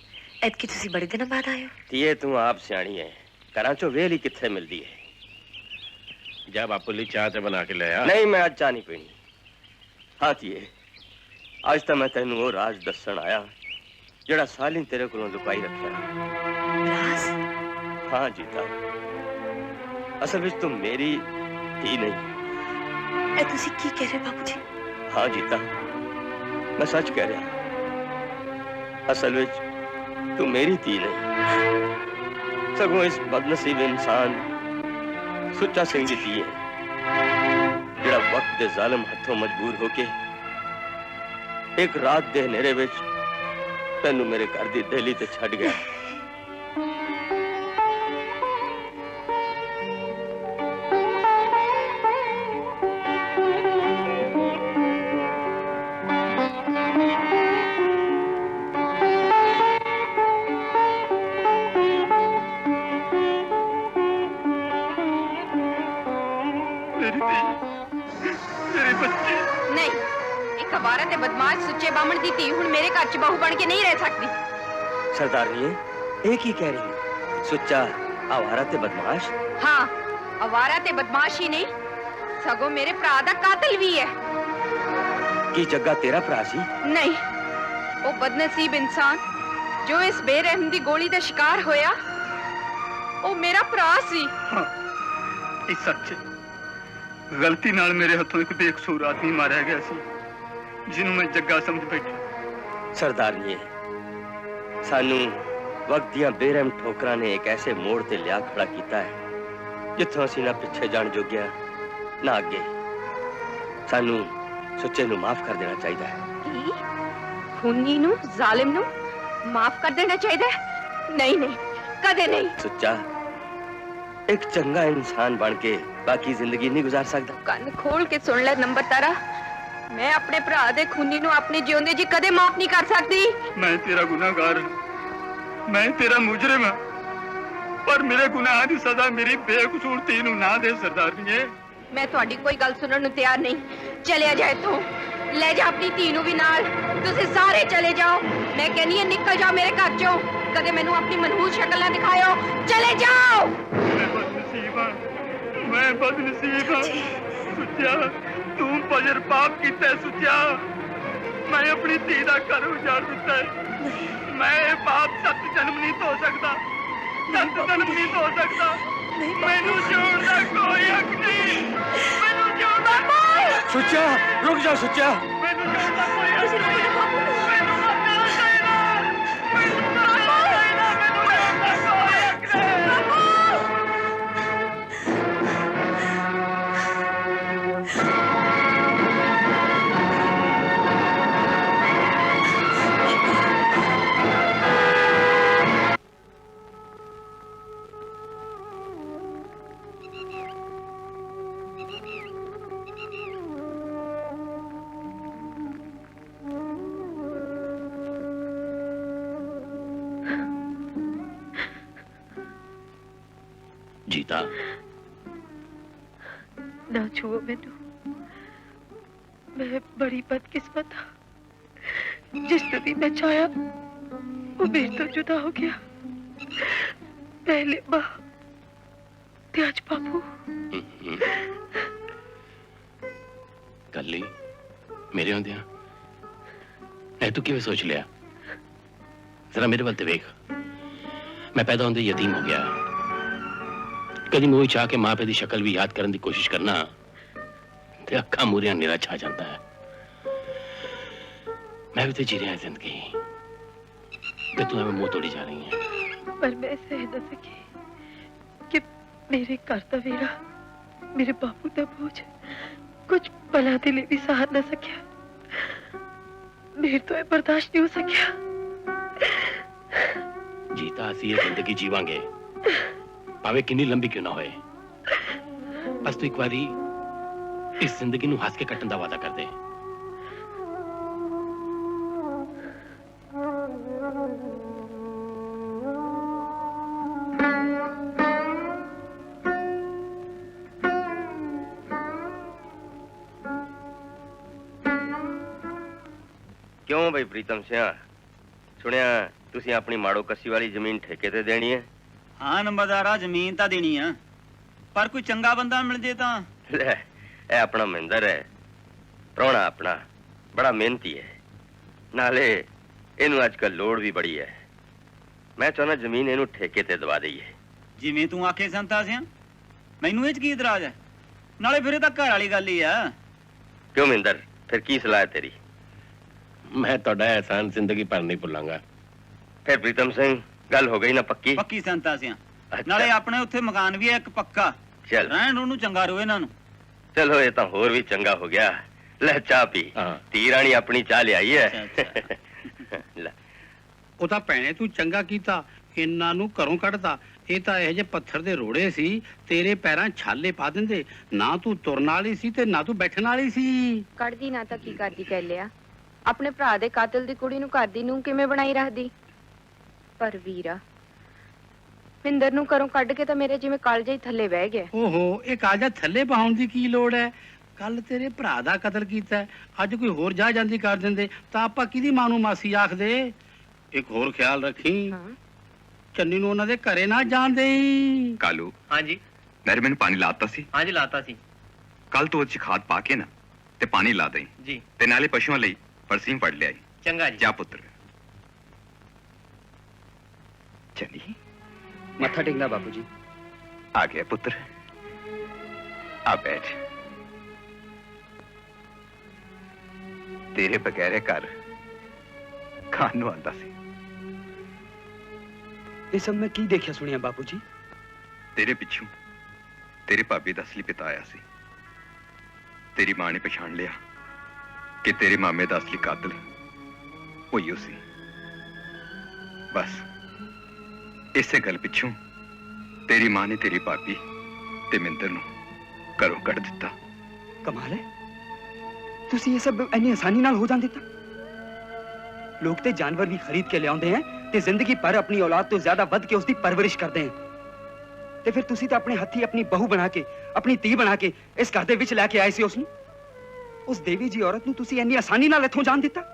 ऐतकी तुसी बड़े दिनों बाद आए हो? धीए तू आप सियाणी है, घरां चों वेल ही कित्थे मिलदी है। जा बापू ली चाह ते बना के ले आ। नहीं, मैं आज चाह नहीं पीनी। हाँ धीए, आज तो मैं तेनू वो राज दस्सण आया जेड़ा साली तेरे कोलों लुकाई रखिया। राज? हाँ जीता, असल विच तुम मेरी धी नहीं। ए तुसी की कह रहे हो बापूजी? हाँ जीता, मैं सच कह रहा। असल विच तू मेरी धी नहीं, सगों इस बदनसीब इंसान सुच्चा सिंह दी धी है, जेड़ा वक्त दे जालिम हथों मजबूर होके एक रात दे हनेरे विच तैनू मेरे घर दी दहली ते छड़ गया। बदमाश सुच्चे बामण दी धी हुण मेरे घर च बहू बन के नहीं रह सकती। सरदारनी एक ही कह रही है, सुच्चा आवारा ते बदमाश? हाँ, आवारा ते बदमाश ही नहीं, सगों मेरे भरा दा कातिल भी है। की जग्गा तेरा भरा सी? नहीं, वो बदनसीब इंसान जो इस बेरहम दी गोली दा शिकार होया, वो मेरा भरा सी। हाँ, इस सच गलती नाल मेरे हाथों एक बेकसूर आदमी मारा गया सी, जिन्हों मैं जग्गा समझ बैठा। सरदारनी सानू वक्त दियां बेरहम ठोकरां ने एक ऐसे मोड़ ते लिया खड़ा कीता है जिथों असीं ना पिछे जाण जोग्या ना अगे। सानू सुच्चे नू माफ कर देना चाहिए है। खूनी नू, जालिम नू माफ कर देना चाहिए? नहीं नहीं, कदे नहीं। सुच्चा एक चंगा इंसान बन के बाकी जिंदगी नहीं गुजार सकता। कान खोल के सुन ले नंबर तारा, मैं अपने भरा दे खूनी नू अपने जिउंदे जी कदे माफ नहीं कर सकती। मैं तेरा गुनाहगार, मैं तेरा मुजरिम हां, पर मेरे गुनाह दी सजा मेरी बेकसूर धी नू ना दे सरदारनी। मैं तुहाडी कोई गल सुनने नू तैयार नहीं। चले जाए तो ले जा अपनी धी नू भी नाल, तुसी सारे चले जाओ। मैं कहनी है निकल जाओ मेरे घर चों, कदे मैनू अपनी मनहूस शक्ल ना दिखाओ। चले जाओ। मैं बदनसीब हां सुच्चा, तू पजर पाप कीता सुच्चा। मैं अपनी धी दा घर उजाड़ दिता है। मैं पाप सत जन्म नहीं धो सकता, सत जन्म नहीं धो सकता। मैनू छोड़ दा कोई हक नहीं, मैनू छोड़ दा। सुच्चा रुक जा, सुच्चा मैनू छोड़ दा कोई हक नहीं, मैनू मरना चाहिदा, मैनू मरना चाहिदा, मैनू छोड़ दा कोई हक नहीं। जीता ना छुओ मैनू, मैं बड़ी बदकिस्मत हाँ। जिस नदी में छाया वो मेरे तो जुदा हो गया। पहले मां ते आज बापू। कल्ली मेरे होंदिया मैं तू किवें सोच लिया? जरा मेरे वाल ते वेख, मैं पैदा होंदे यतीम हो गया, कदी मैं चाह के मां पे दी शक्ल भी याद करने की कोशिश करना ते अखा मूरियां नेरा छा जाता है। मैं भी तो जी रहा जिंदगी ते तू हमें मुंह तोड़ी जा रही है। पर मैं सह न सकी कि मेरे घर का वेड़ा, मेरे बापू का बोझ कुछ पला दिले भी सहार न सकिया। मेरे तो बर्दाश्त नहीं हो सकिया। जीता असी ये जिंदगी जीवांगे भावे किन्नी लंबी क्यों ना होए। बस तू एक बारी इस जिंदगी नू हंस के कट्टन दा वादा कर दे। क्यों भाई प्रीतम सिंह, सुनिया तुसी अपनी माड़ो कस्सी वाली जमीन ठेके ते देनी है? हाँ नंबरदारा, जमीन तो देनी है, पर कोई चंगा बंदा मिल जे तां। ले ए अपना महिंदर है, प्राहुणा अपना बड़ा मेहनती है, नाले इनू आजकल लोड़ भी बड़ी है। मैं चाहना जमीन इनू ठेके ते दवा दईए। जिवें तू आखे संता सिंह, मैनू इह च की इतराज है? नाले फिर तां घर वाली गल ही है। क्यों महिंदर, फिर की सलाह है तेरी? मैं तो एहसान जिंदगी पर नहीं भुलांगा। फिर प्रीतम सिंह गल हो गई ना पक्की? पक्की संता सिंह। नाले अपने उत्थे मकान भी है एक पक्का। चल रहन ओनू चंगा रोए इन्हां नू। चलो ये तो होर भी चंगा हो गया। ले चाह पी। धी रानी अपनी चाह ले आई है। ले ਉਹ ਤਾਂ ਭੈਣੇ ਤੂੰ ਚੰਗਾ ਕੀਤਾ, ਇਹਨਾਂ ਨੂੰ ਘਰੋਂ ਕੱਢਦਾ। ਇਹ ਤਾਂ ਇਹ ਜੇ ਪੱਥਰ ਦੇ ਰੋੜੇ ਸੀ, ਤੇਰੇ ਪੈਰਾਂ ਛਾਲੇ ਪਾ ਦਿੰਦੇ। ਨਾ ਤੂੰ ਤੁਰਨ ਵਾਲੀ ਸੀ ਤੇ ਨਾ ਤੂੰ ਬੈਠਣ ਵਾਲੀ ਸੀ। ਕੱਢਦੀ ਨਾ ਤਾਂ ਕੀ ਕਰਦੀ ਕਹਿ ਲਿਆ। ਆਪਣੇ ਭਰਾ ਦੇ ਕਾਤਲ ਦੀ ਕੁੜੀ ਨੂੰ ਘਰ ਦੀ ਨੂੰ ਕਿਵੇਂ ਬਣਾਈ ਰੱਖਦੀ। ਪਰ ਵੀਰਾ, ਮਿੰਦਰ ਨੂੰ ਘਰੋਂ ਕੱਢ ਕੇ ਤਾਂ ਮੇਰੇ ਜਿਵੇਂ ਕਾਲਜੇ ਹੀ ਥੱਲੇ ਬਹਿ ਗਿਆ। ਓਹੋ, ਇਹ ਕਾਲਜਾ ਥੱਲੇ ਬਹਾਉਣ ਦੀ ਕੀ ਲੋੜ ਹੈ? ਕੱਲ ਤੇਰੇ ਭਰਾ ਦਾ ਕਤਲ ਕੀਤਾ, ਅੱਜ ਕੋਈ ਹੋਰ ਜਾ ਜਾਂਦੀ ਕਰ ਦਿੰਦੇ ਤਾਂ ਆਪਾਂ ਕਿਹਦੀ ਮਾਂ ਨੂੰ ਮਾਸੀ ਆਖਦੇ। ਇੱਕ ਹੋਰ ਖਿਆਲ ਰੱਖੀ, ਚੰਨੀ ਨੂੰ ਉਹਨਾਂ ਦੇ ਘਰੇ ਨਾ ਜਾਣ ਦੇਈ। ਕਾਲੂ। ਹਾਂਜੀ ਨਹਿਰ ਮੈਨੂੰ ਪਾਣੀ ਲਾਤਾ ਸੀ। ਹਾਂਜੀ ਲਾਤਾ ਸੀ। ਕੱਲ ਤੋਂ ਉਹ 'ਚ ਖਾਦ ਪਾ ਕੇ ਨਾ ਤੇ ਪਾਣੀ ਲਾ ਦੇਈ ਜੀ। ਤੇ ਨਾਲੇ ਪਸ਼ੂਆਂ ਲਈ ਫਰਸੀਮ ਫੜ ਲਿਆਈ। ਚੰਗਾ ਜੀ। ਜਾ ਪੁੱਤਰ। चली मत्था टेकना बापूजी। आ गया पुत्र, आ बैठ। तेरे बगैर घर खान नूं आंदा सी। ये सब मैं की देखिया सुनिया बापूजी? तेरे पिछू तेरे भाभी दा असली पिता आया सी। तेरी मां ने पछाण लिया कि तेरे मामे दा असली कातिल ओही सी। बस इसे गल पिछू तेरी मां ने तेरी भाभी ते मिंदर नूं घरों कढ़ दिता। कमाल है, तुसी ये सब इन्नी आसानी नाल हो जान दिता। लोग ते जानवर भी खरीद के लियाउंदे हैं ते जिंदगी भर अपनी औलाद तो ज्यादा वध के उसकी परवरिश करते हैं। ते फिर तुसी तो अपने हथी अपनी बहू बना के, अपनी धी बना के इस घर दे विच लैके आए सी उसनूं। उस देवी जी औरत नूं तुसी इन्नी आसानी नाल इत्थों जान दिता।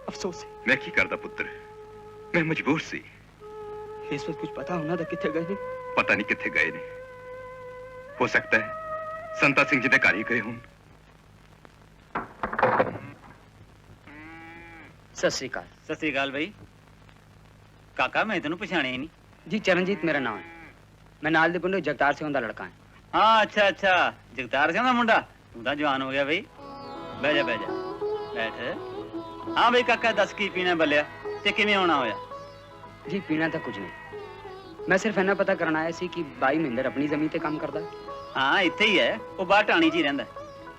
अफसोस है। मैं की करदा पुत्र, मैं मजबूर सी। इस वक्त कुछ पता होना था किथे गए ने? पता नहीं किथे गए ने। हो सकता है संता सिंह जी दे घर ही गए हों। सत श्री अकाल। सत श्री अकाल भाई। काका मैं तेनू पछाणिया ही नहीं। जी चरणजीत मेरा नाम है। मैं नाल दे पिंडों जगतार सिंह दा लड़का है। हाँ अच्छा अच्छा, जगतार सिंह दा मुंडा। तू तो जवान हो गया भाई। बह जा बह जा बैठ। हाँ भाई काका दस की पीना बलिया ते किवें आउणा होया? जी पीना तो कुछ नहीं, मैं सिर्फ इन्ना पता करना आया सी कि बाई महिंदर अपनी जमीन ते काम करदा है। हाँ इत्थे ही है, वो बाहर टाणी च ही रहिंदा।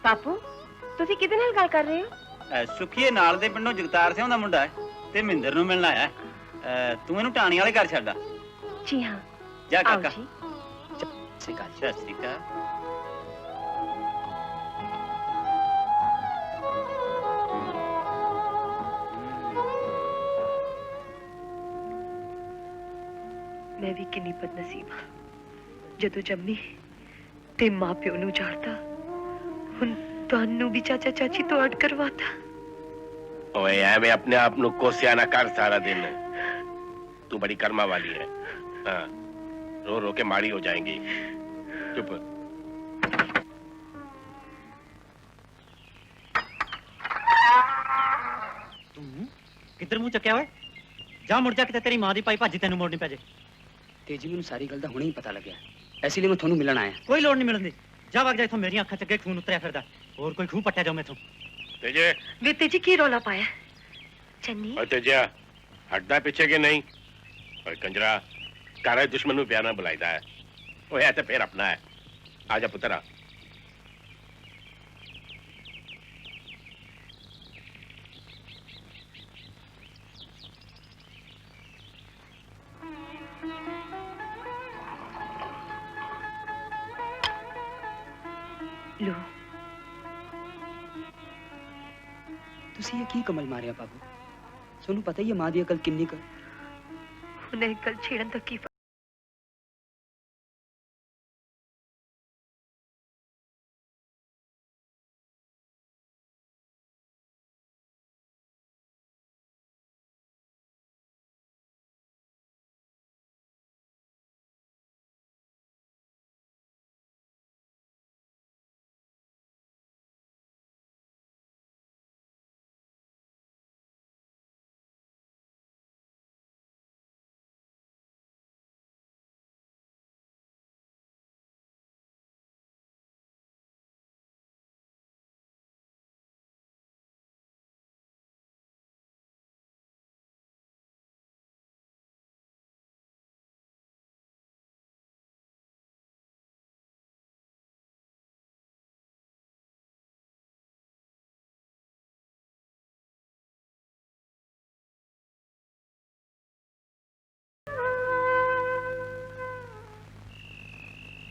बापू तुसी किहदे नाल गल कर रहे हो? सुखीए नाल दे पिंडों जगतार सिंह दा मुंडा है ते मिंदर नूं मिलण आया है। तू इहनूं टाणी वाले घर छड्ड आ। जी हाँ। जा काका। सत श्री अकाल। सत श्री अकाल। मैं भी किन्नी बदनसीब हाँ जदों जम्मी ते मां प्यो नूं जाड़दा, हुण तुहानू भी चाचा चाची तो अड करवाता। ओए एवें अपने आप नू कोसिया ना कर सारा दिन। तू बड़ी कर्मा वाली है। हाँ, रो रो के माड़ी हो जाएंगी। चुप। किधर मुंह चक्या हुआ? जा मुड़ जा, किते तेरी मां दी पाई भाजी तेनू मोड़नी पै जे। तेजी मैंने सारी गल दा हुणे ही पता लग्या, इसलिए मैं थानू मिलन आया। कोई लोड़ नहीं मिलन दी, जा वग जा इथों, मेरी अखां च अगे खून उतरिया फिरदा, और कोई खूह पट्टिया जाओ मैथों। तेजे वे तेजी की रौला पाया? चन्नी और तेजा हटदा पीछे के नहीं? और कंजरा कारा दुश्मन नूं प्यार नाल बुलाईदा है, वो है तो फिर अपना है। आजा पुत्रा। लो तुसी ये की कमल मारिया बाबू? सोनू पता ही है मां दी अकल किन्नी कर। उन्हें कल छेड़न तक की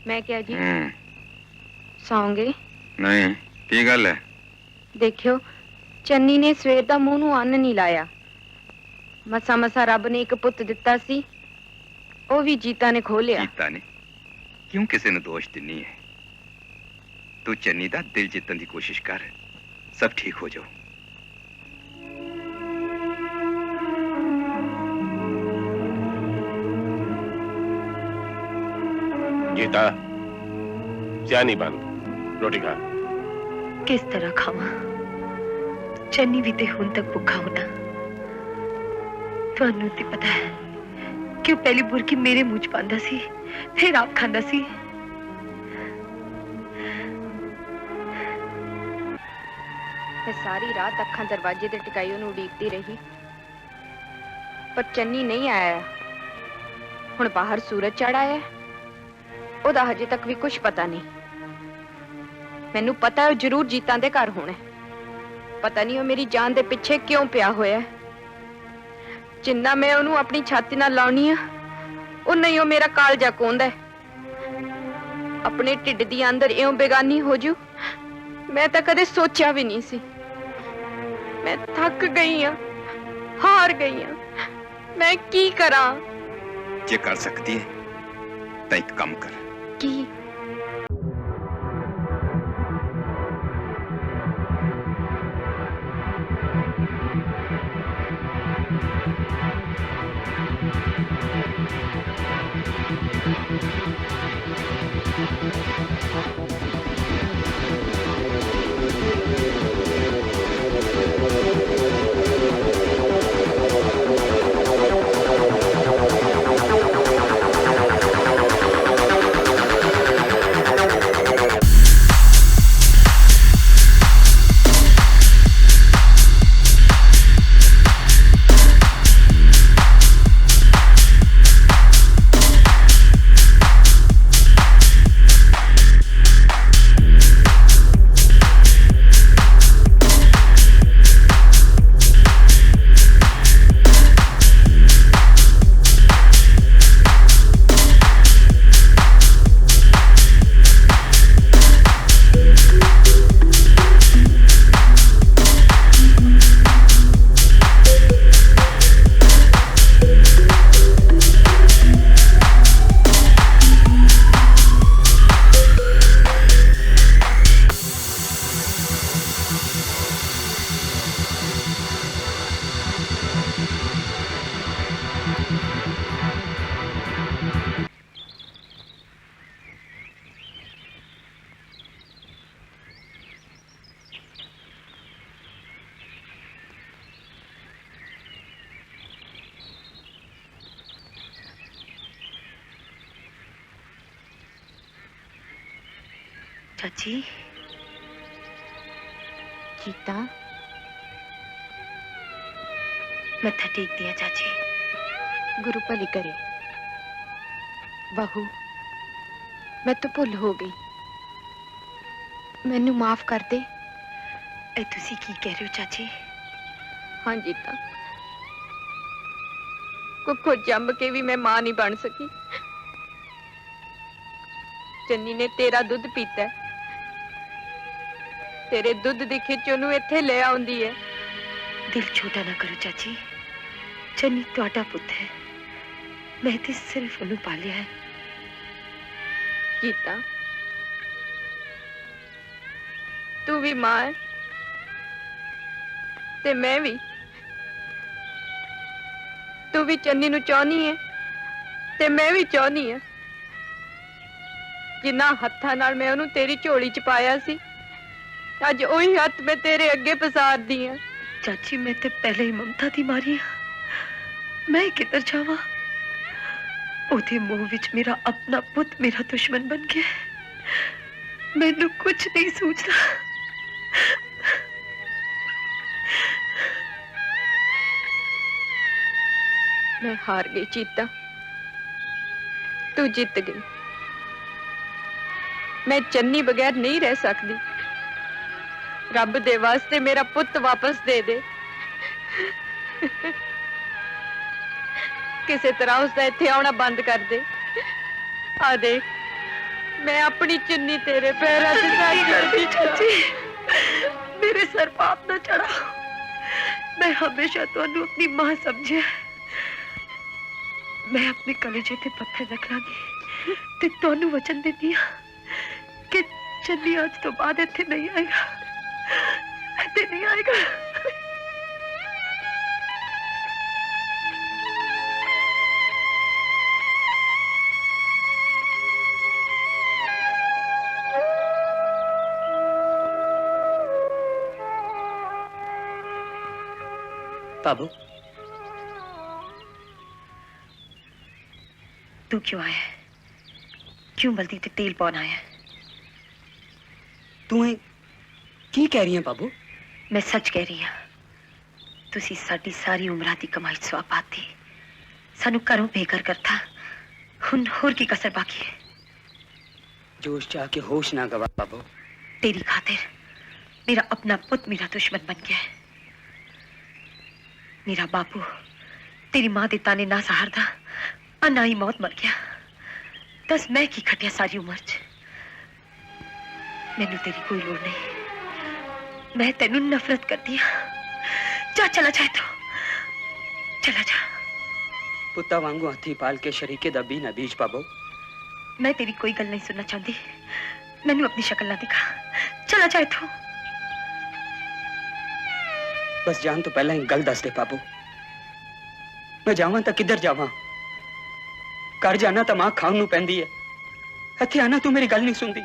मैं क्या जी सौंगे? नहीं की गल है? देखियो चन्नी ने सवेर दा मूंह नूं अन्न नहीं लाया। मसा मसा रब ने एक पुੱਤ ਦਿੱਤਾ ਸੀ, ਉਹ ਵੀ जीता ने खो लिया। जीता ने क्यों किसी ने दोष दिनी है? तू चन्नी दा दिल जितन की कोशिश कर, सब ठीक हो जाओ। गीता सियानी बन, रोटी खा। किस तरह खावा? चन्नी भी ते हुण तक भुखा होना। ਤੁਹਾਨੂੰ ਤੇ पता है कि वो पहली बुरकी मेरे मुंह च पांदा सी, फिर आप खांदा सी। मैं सारी रात अखां दरवाजे ते टिकाई ਉਹਨੂੰ ਉਡੀਕਦੀ रही, पर चन्नी नहीं आया। हुण बाहर सूरज चढ़ आया, ਉਹਦਾ ਹਜੇ ਤੱਕ ਵੀ ਕੁਝ ਪਤਾ ਨਹੀਂ। ਮੈਨੂੰ ਪਤਾ ਹੈ ਉਹ ਜ਼ਰੂਰ ਜੀਤਾਂ ਦੇ ਘਰ ਹੋਣਾ। ਪਤਾ ਨਹੀਂ ਉਹ ਮੇਰੀ ਜਾਨ ਦੇ ਪਿੱਛੇ ਕਿਉਂ ਪਿਆ ਹੋਇਆ। ਜਿੰਨਾ ਮੈਂ ਉਹਨੂੰ ਆਪਣੀ ਛਾਤੀ ਨਾਲ ਲਾਉਣੀ ਆ, ਉਹ ਨਹੀਂ ਉਹ ਮੇਰਾ ਕਾਲਜਾ ਕੋਂਦਾ ਹੈ। ਆਪਣੇ ਢਿੱਡ ਦੀ ਅੰਦਰ ਇਉਂ ਬੇਗਾਨੀ ਹੋ ਜੂ, ਮੈਂ ਤਾਂ ਕਦੇ ਸੋਚਿਆ ਵੀ ਨਹੀਂ ਸੀ। ਮੈਂ ਥੱਕ ਗਈ ਆ, ਹਾਰ ਗਈ ਆ। ਮੈਂ ਕੀ ਕਰਾਂ? ਜੇ ਕਰ ਸਕਦੀ ਹੈ ਤਾਂ ਇੱਕ ਕੰਮ ਕਰ। ਕੀ? चाची गीता मत्था टेक दिया चाची। गुरु भली करे। बहू मैं तो भुल हो गई, मैनू माफ कर दे। ए तुसी की कह रहे हो चाची? हाँ जीता, कुखो जम के भी मैं मां नहीं बन सकी। चन्नी ने तेरा दुध पीता है, तेरे दुध दी खिच ओनू इत्थे ले आउंदी है। दिल छोटा ना करो चाची, चन्नी तुहाडा पुत है, मैं तो सिर्फ उन्हें पालिया है। गीता तू भी मां है ते मैं भी। तू भी चन्नी नू चाहनी है ते मैं भी चाहनी है। जिन्ना हत्थां नाल मैं ओनू तेरी झोली च पाया सी, अज ओही हत्थ मैं तेरे अगे पसार दी है। चाची मैं तो पहले ही ममता दी मारी हाँ, मैं किधर जावा? ओदे मुंह विच मेरा अपना पुत मेरा दुश्मन बन गया। मैनू कुछ नहीं सूझदा। मैं हार गई चीता, तू जीत गई। मैं चन्नी बगैर नहीं रह सकती। रब दे वास्ते मेरा पुत वापस दे दे। किसी तरह उसका इत्थे आना बंद कर दे। आ देख, मैं अपनी चुन्नी तेरे पैरों से साई करती। चाची मेरे सर पाप ना चढ़ाओ, मैं हमेशा तुहानू अपनी मां समझिया। मैं अपने कलेजे ते पत्थर रख लांगी ते तुहानू वचन देती हां कि चन्नी आज तो बाद इत्थे नहीं आएगा, इत्थे नहीं आएगा। बाबू तू क्यों आया? क्यों बल्दी ते तेल पौन आया? तू की कह रही है बाबू? मैं सच कह रही हां। तुसी साडी सारी उम्र दी कमाई सवा पाती, सानू घरों बेघर करता, हुन होर की कसर बाकी है? जोश चाह के होश ना गवा बाबू। तेरी खातिर मेरा अपना पुत मेरा दुश्मन बन गया है। मेरा बापू तेरी मां दे ताने ना सहारदा, अनाई मौत मर गया। दस मैं की खटिया सारी उम्र च? मैनू तेरी कोई लोड़ नहीं, मैं तेनू नफरत करती हां। जा चला जाए तो चला जा। पुत्ता वांगू हाथी पाल के शरीके दा बी ना बीज बाबू। मैं तेरी कोई गल नहीं सुनना चाहती, मैनू अपनी शक्ल ना दिखा। चला जाए तो। बस जान तो पहला ही गल दस दे बाबू। मैं जावां तो किधर जावां? घर जाना तो मां खाण नू पैंदी है, इत्थे आना तू मेरी गल नहीं सुनदी।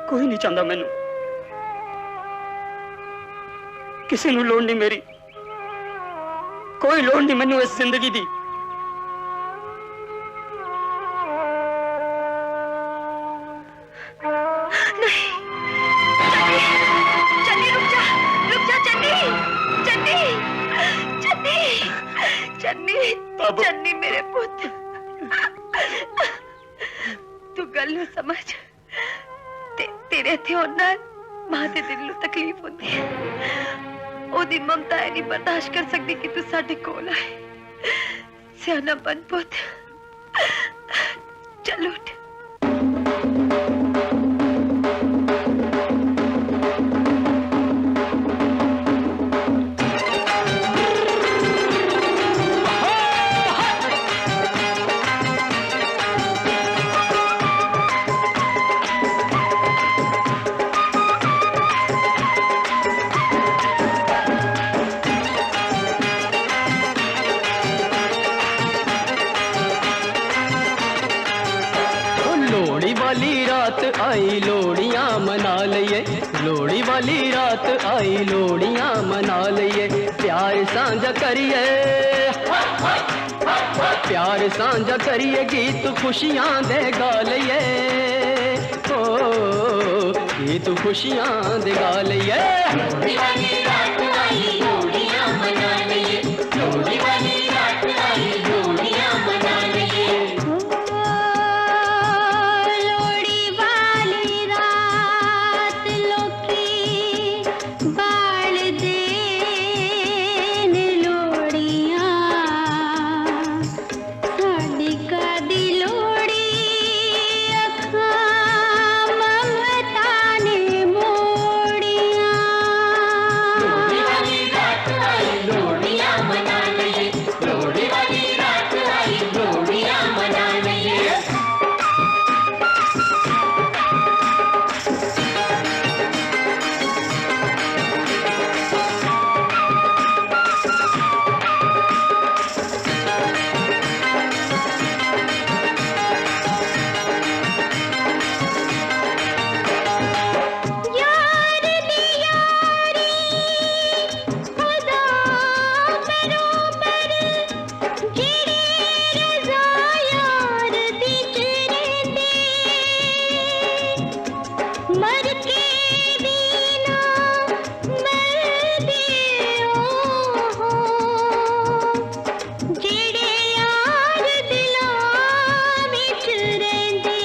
कोई नहीं चाहता मैनू, किसी नू लोड़ नहीं मेरी, कोई लोड़ नहीं मैनू इस जिंदगी दी। चन्नी मेरे पुत, तू गल नू समझ। तेरे इत्थे होना मां दे दिल नू तकलीफ होती है। ओदी ममता है नहीं बर्दाश्त कर सकती कि तू साडे कोल आए। सियाना बन पुत, चल उठ। आई लोड़ियां मना लइए, लोड़ी वाली रात आई लोड़ियां मना लइए। प्यार साझा करिए, प्यार साझा करिए, गीत खुशियां दे गा लइए। गीत खुशियां दे गा लइए लोहड़ी वाली रात आई लोहड़ियां मना लइए लोहड़ी वाली रात आई लोहड़ियां मना लइए लोहड़ी वाली रात लोकी बाल देन लोहड़ियां साडी कादी लोहड़ी अखां ममता ने मोड़ियां लोहड़ी वाली रात आई लोहड़ियां मना लइए लोहड़ी वाली रात आई लोहड़ियां मना लइए यार दी यारी खुदा बरोबर जेड़े रज़ा यार दी चरेंदे मर के भी ना मरदे ओ जेड़े यार दिलां विच रहिंदे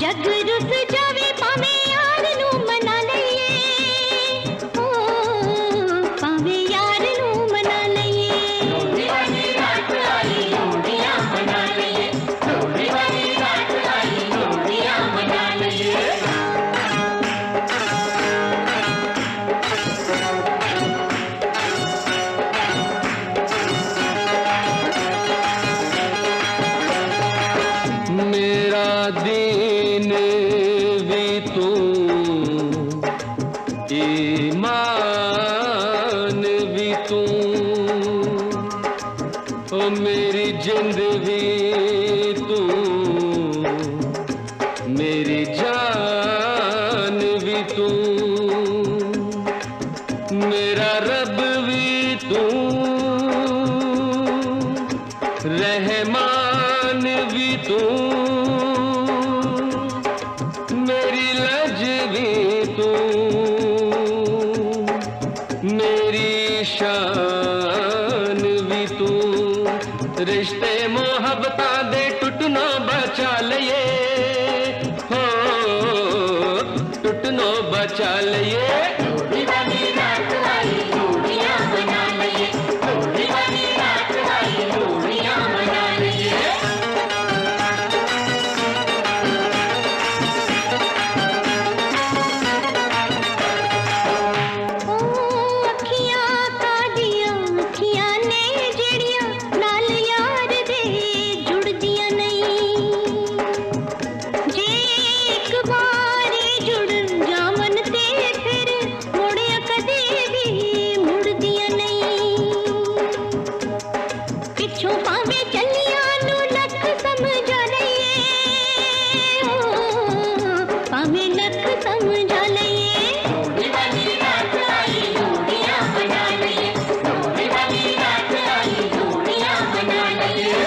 जग रुस जावे भाਵੇਂ यार ਨੂੰ ਮਨਾ ਲਈਏ ਓ ਭਾਵੇਂ यार ਨੂੰ ਮਨਾ ਲਈਏ लोहड़ी वाली रात आई लोहड़ियां मना लइए लोहड़ी वाली रात आई लोहड़ियां मना लइए मेरा दीन भी तू ईमान भी तू ओ मेरी जिंद भी तू मेरी जान भी तू मेरा रब भी तू रहमान भी तू मेरी लज भी तू मेरी शान भी तू रिश्ते मोहब्बतां दे टुटनो बचा लइए हो टुटनो बचा लइए लोहड़ी वाली रात आई लोहड़ियां मना लइए लोहड़ी वाली रात आई लोहड़ियां मना लइए ओ अखियां कादियां अखियां ने जेड़ियां नाल यार दे जुड़दियां नहीं जे एक बारी जुड़ जावन ते फिर मुड़िया कदे भी मुड़दियां नहीं पिछों भावे चलियां नू लख समझा लइए ओ भावे लख समझा लइए लोहड़ी वाली रात आई लोहड़ियां मना लइए लोहड़ी वाली रात आई लोहड़ियां मना लइए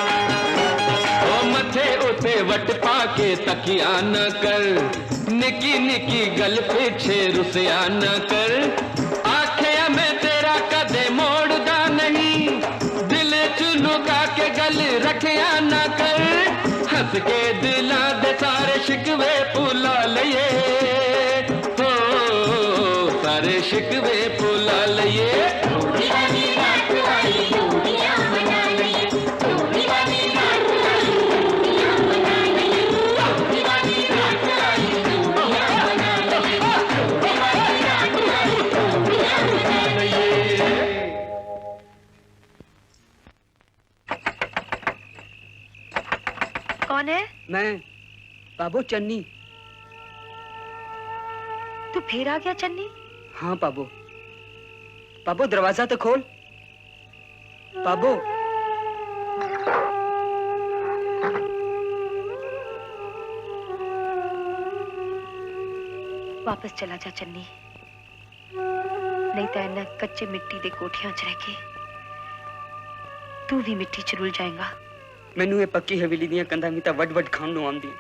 ओ मथे उते वट पाके तकिया न कर निकी निकी गल पीछे रुसिया न कर आखिया मैं तेरा कदे मोड़दा नहीं दिल च लुका के गल रखिया न कर हंस के दिलां दे सारे शिकवे भुला लइए हो सारे शिकवे भुला लइए लोहड़ी वाली रात आई लोहड़ियां मना लइए लोहड़ी वाली रात आई लोहड़ियां मना लइए लोहड़ी वाली रात आई लोहड़ियां मना लइए लोहड़ी वाली रात आई लोहड़ियां मना लइए कौन है? मैं बाबू चन्नी। तू फिर आ गया चन्नी? हाँ बाबू। बाबू दरवाजा तो खोल। बाबू वापस चला जा चन्नी। नहीं तो इन्ना कच्चे मिट्टी दे कोठियां च रह के तू भी मिट्टी च रुल जाएगा। मैनू ये पक्की हवेली दियां कंधां भी तां वड-वड खाण नूं आंदी।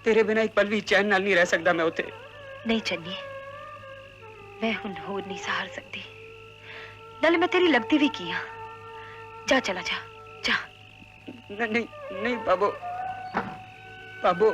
तेरे बिना एक पल भी चैन नाल नहीं रह सकदा मैं उथे। नहीं चन्नी, मैं हुन होर नहीं सहार सकती। नाले मैं तेरी लगती भी की हां। जा चला जा, जा। नहीं नहीं बाबू, बाबू।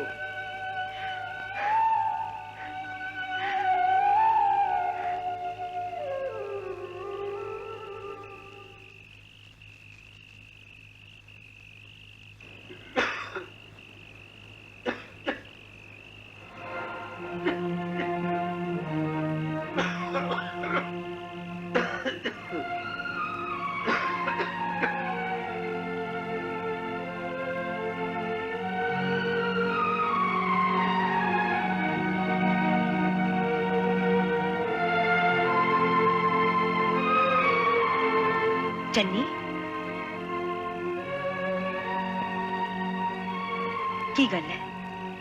चन्नी, की गल है?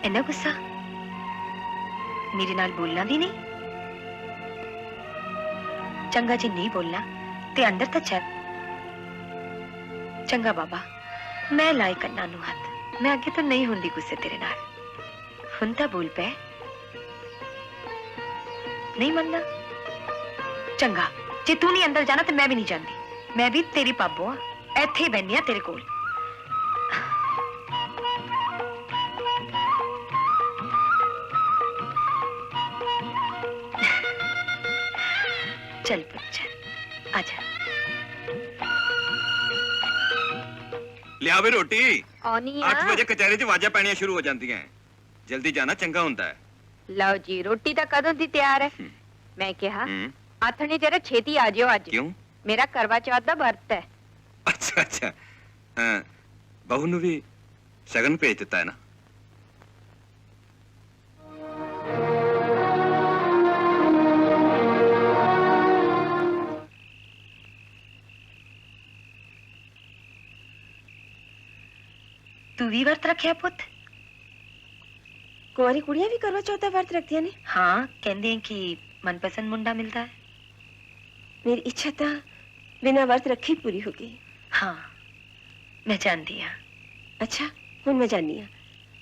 इन्ना गुस्सा? मेरे नाल बोलना भी नहीं? चंगा जी नहीं बोलना ते अंदर तो चल। चंगा बाबा, मैं लाई कन्ना नू हथ। मैं आगे तो नहीं हुंदी गुस्से तेरे नाल। हुन तां बोल पे। नहीं मनना? चंगा, जे तू नहीं अंदर जाना तो मैं भी नहीं जाती। मैं भी तेरी पाबो हाँ, इत्थे ही बहनी तेरे कोल। चल पुत्र, आजा। लिया वे रोटी। आनी 8 बजे कचहरी च आवाजां पैणियां शुरू हो जांदियां हैं। जल्दी जाना चंगा हुंदा है। लो जी, रोटी तो कदों दी तैयार है। मैं कहा आथने जरा छेती आ जाओ आज। क्यों? मेरा करवा चौथ दा व्रत है। अच्छा अच्छा, बहू ने भी शगन भेज दिता है ना? तू भी व्रत रखे पुत? कुंवारी कुड़ियां भी करवा चौथ दा व्रत रखती ने? हाँ, कहते हैं कि मनपसंद मुंडा मिलता है। मेरी इच्छा तो बिना व्रत रखे पूरी हो गई। हाँ, मैं जानती हूँ। अच्छा, हुन मैं जानी हाँ।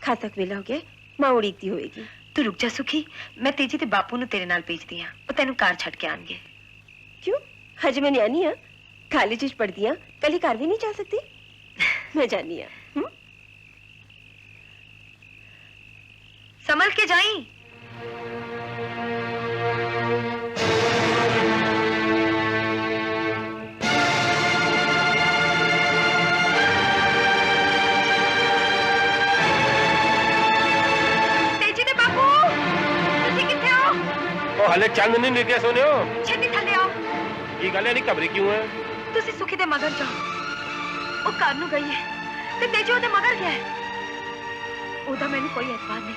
खा तक वेला हो गया, मां उड़ीकती होएगी। तू रुक जा सुखी, मैं तेजी ते बापू नु तेरे नाल भेज दिया। वो तेनू कार छड़ के आएंगे। क्यों? हजे मैं न्यानी हाँ, कॉलेज च पढ़दी हाँ, कल घर भी नहीं जा सकती। मैं जानी हाँ। संभल के जाई। हले चंद नहीं निकले सोने हो। छेती थले आओ। ये गल नहीं घबरी क्यों है? तुसी सुखी दे मगर जाओ। वो कार नु गई है ते तेजो दे मगर गया है। ओदा मैंने कोई एतबार नहीं।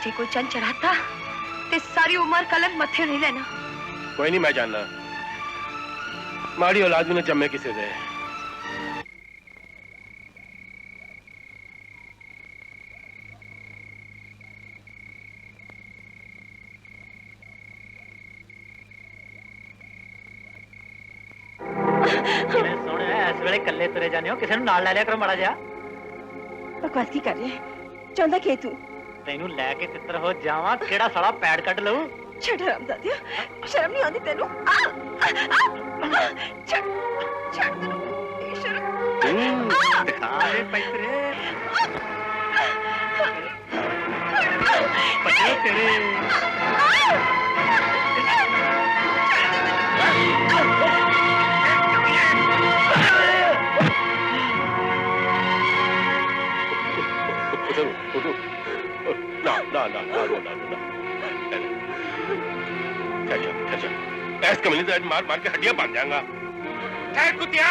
जे कोई चंद चढ़ाता ते सारी उम्र कलंक मथे नहीं लेना। कोई नहीं, मैं जानना। माड़ी औलाद भी न जम्मे किसे दे। इस वेले कल्ले तुरे जाने हो, किसी नाल ले लिया करो माड़ा जा। बकवास की कर रहे हैं? चाहता के तू? तेनू लेके तितर हो जावा, केड़ा साला पैड कट लऊ। छड़ हरामजादिया, शर्म नहीं आती तेनू? छड़ छड़ शर्म। दिखा रे पैतरे। पटे तेरे। ऐस कमली तो मार मार के हड्डियां बांध जाऊंगा। कुतिया,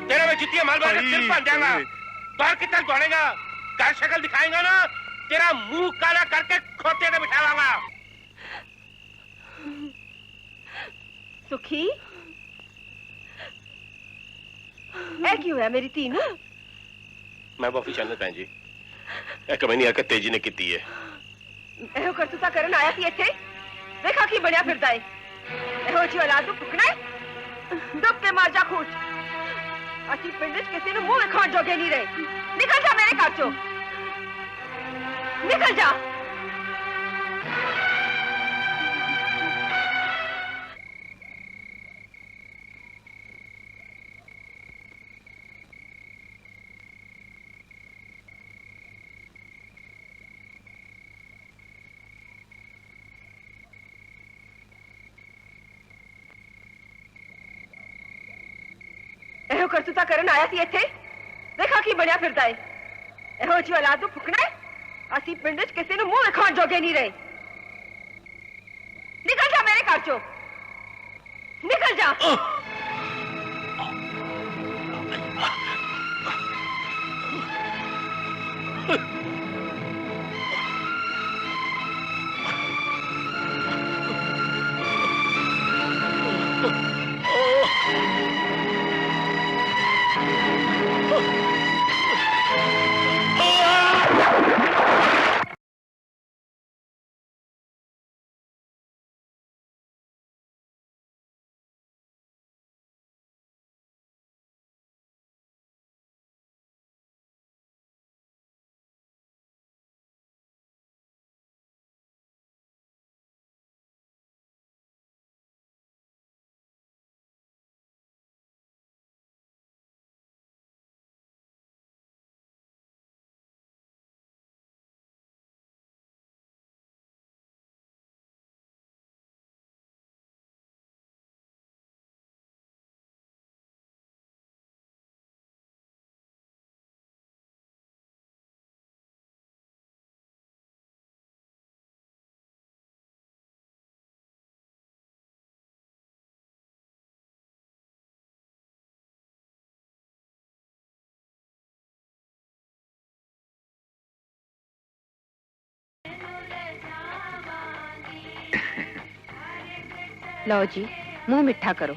तेरा मैं जुतियां मार मार के सिर बांध जाऊंगा। बाहर की तरफ दौड़ेगा, घर शक्ल दिखाएगा ना, तेरा मुंह काला करके खोते में बिठावांगा। सुखी, ऐ क्यों है मेरी धी नू? मैं माफी चाहना भैन जी, कमी हरकत तेजी ने की है। एहो करतूता करन आया सी इत्थे, देखा की बनया फिरदा है। ਇਹੋ ਜਿਹੀ ਔਲਾਦ ਨੂੰ ਫੁਕਣਾ ਦੁੱਖ ਕੇ ਮਾਰ ਜਾ ਖੂਚ ਅਸੀਂ ਪਿੰਡ 'ਚ ਕਿਸੇ ਨੂੰ ਮੂੰਹ ਵਿਖਾਉਣ ਜੋਗੇ ਨਹੀਂ ਰਹੇ ਨਿਕਲ ਜਾ ਮੇਰੇ ਘਰ ਚੋਂ ਨਿਕਲ ਜਾ ਇਹੋ ਕਰਤੂਤਾ ਕਰਨ ਆਇਆ ਸੀ ਇੱਥੇ ਦੇਖਾ ਕੀ ਬਣਿਆ ਫਿਰਦਾ ਏ ਇਹੋ ਜਿਹੀ ਔਲਾਦ ਨੂੰ ਫੁਕਣਾ ਅਸੀਂ ਪਿੰਡ 'ਚ ਕਿਸੇ ਨੂੰ ਮੂੰਹ ਵਿਖਾਉਣ ਜੋਗੇ ਨਹੀਂ ਰਹੇ ਨਿਕਲ ਜਾ ਮੇਰੇ ਘਰ ਚੋਂ ਨਿਕਲ ਜਾ लो जी मुंह मिठा करो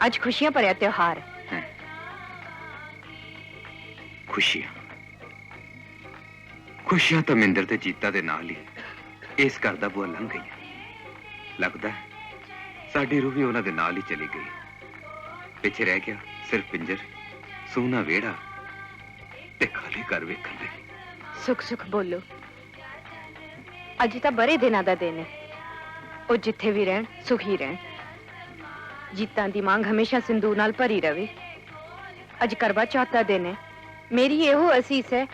आज खुशियां भरिया त्योहार है खुशियां खुशियां तो मिंदर ते जीता दे नाल ही इस घर दा बुआ लंघ गई लगदा है साडी रूह भी उन्हां दे नाल ही चली गई पिछे रह गया सिर्फ पिंजर सोना वेड़ा ते खाली घर वेखण दे सुख सुख बोलो अज तां बड़े दिनां दा दिन है ਉਹ ਜਿੱਥੇ ਵੀ ਰਹਿਣ ਸੁਖੀ ਰਹਿਣ ਜੀਤਾਂ ਦੀ ਮੰਗ ਹਮੇਸ਼ਾ ਸਿੰਦੂਰ ਨਾਲ ਭਰੀ ਰਵੇ ਅੱਜ ਕਰਵਾ ਚੌਥ ਦਾ ਦਿਨ ਹੈ ਮੇਰੀ ਇਹੋ ਅਸੀਸ ਹੈ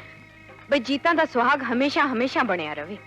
ਬਈ ਜੀਤਾਂ ਦਾ ਸੁਹਾਗ ਹਮੇਸ਼ਾ ਹਮੇਸ਼ਾ ਬਣਿਆ ਰਵੇ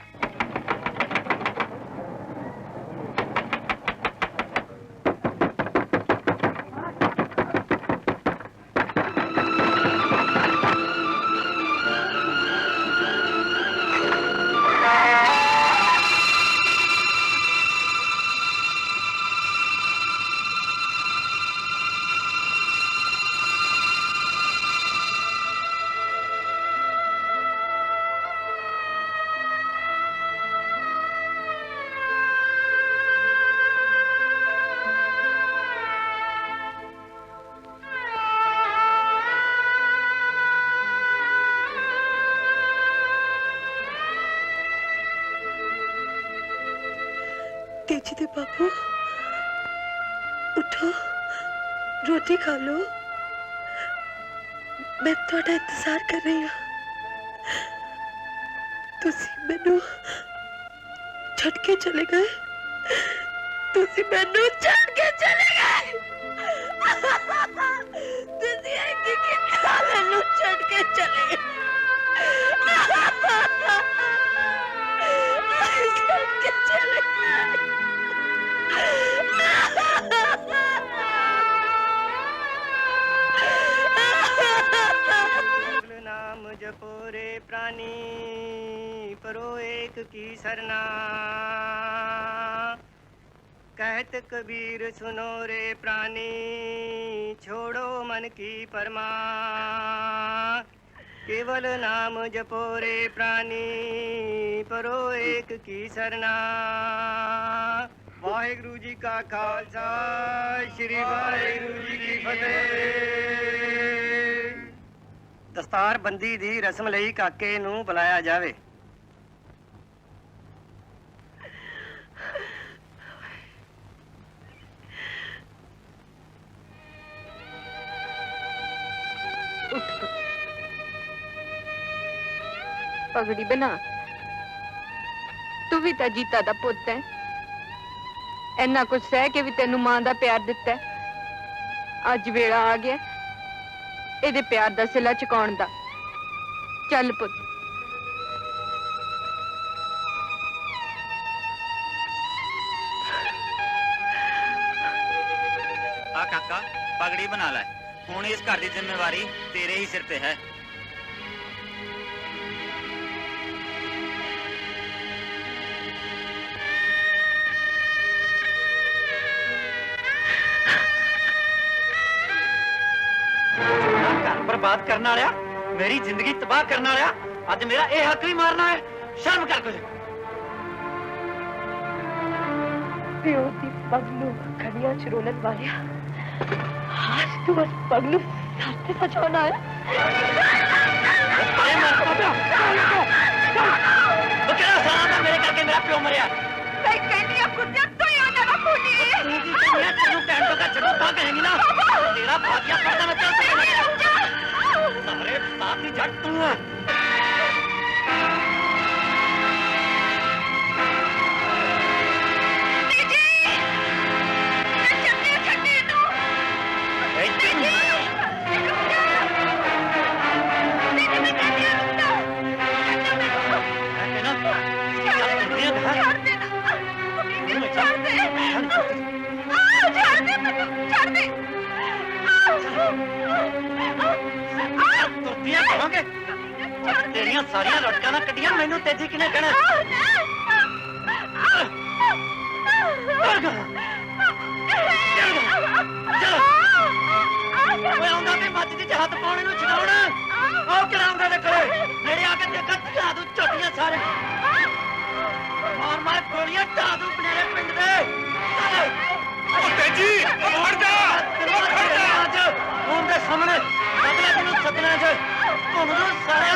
तेजी दे बाबू उठो रोटी खा लो मैं थोड़ा इंतजार कर रही हूँ तुसी मैनू छड़ के चले गए तुसी मैनू छड़ के चले गए तुसी मैनू छड़ के चले गए छड़ के चले गए नाम जपो रे प्राणी परो एक की सरना कहत कबीर सुनो रे प्राणी छोड़ो मन की परमा केवल नाम जपो रे प्राणी परो एक की सरना वाहिगुरु जी का खालसा श्री वाहिगुरु जी की फतेह दस्तार बंदी दी रस्म लई काके नूं बुलाया जावे पगड़ी बना। तू भी तो जीता दा पुत है, इन्ना कुछ सह के भी तेनू मां दा प्यार दिता है। अज वेला आ गया एदे प्यार दा सिला चुकाउण दा। चल पुत। आ काका पगड़ी बना ले, हुण इस घर की जिम्मेवारी तेरे ही सिर पे है। घर बर्बाद करने वाला, मेरी जिंदगी तबाह करने वाला, अज मेरा यह हक भी मारना है। शर्म कर कुछ। प्यो दी पगलू खड़िया च रोलन वालिया, आज तू बस पगलू सर ते सजाना है। मेरे करके मेरा प्यो मरिया। मैं कहनी अब कुत्ते तो ही आने ना भूली। तू की कहनी है, तेनू कहन तो का चलो पा कहेंगी ना, तेरा भागिया पड़ता मैं चल सकता। सारे साथ ही जट तू है। तेरिया सारिया लड़कियां ना कटिया, मैनू तेजी किने कहना। मचदी च हाथ पाने छुड़ाना कराऊंगा मेरे आके देखा ढा दू चोटियां सारे मार मार गोलियां ढा दू बनेरे पिंड दे। तेजी सामने अगले दिन सपने च घूम दू सारे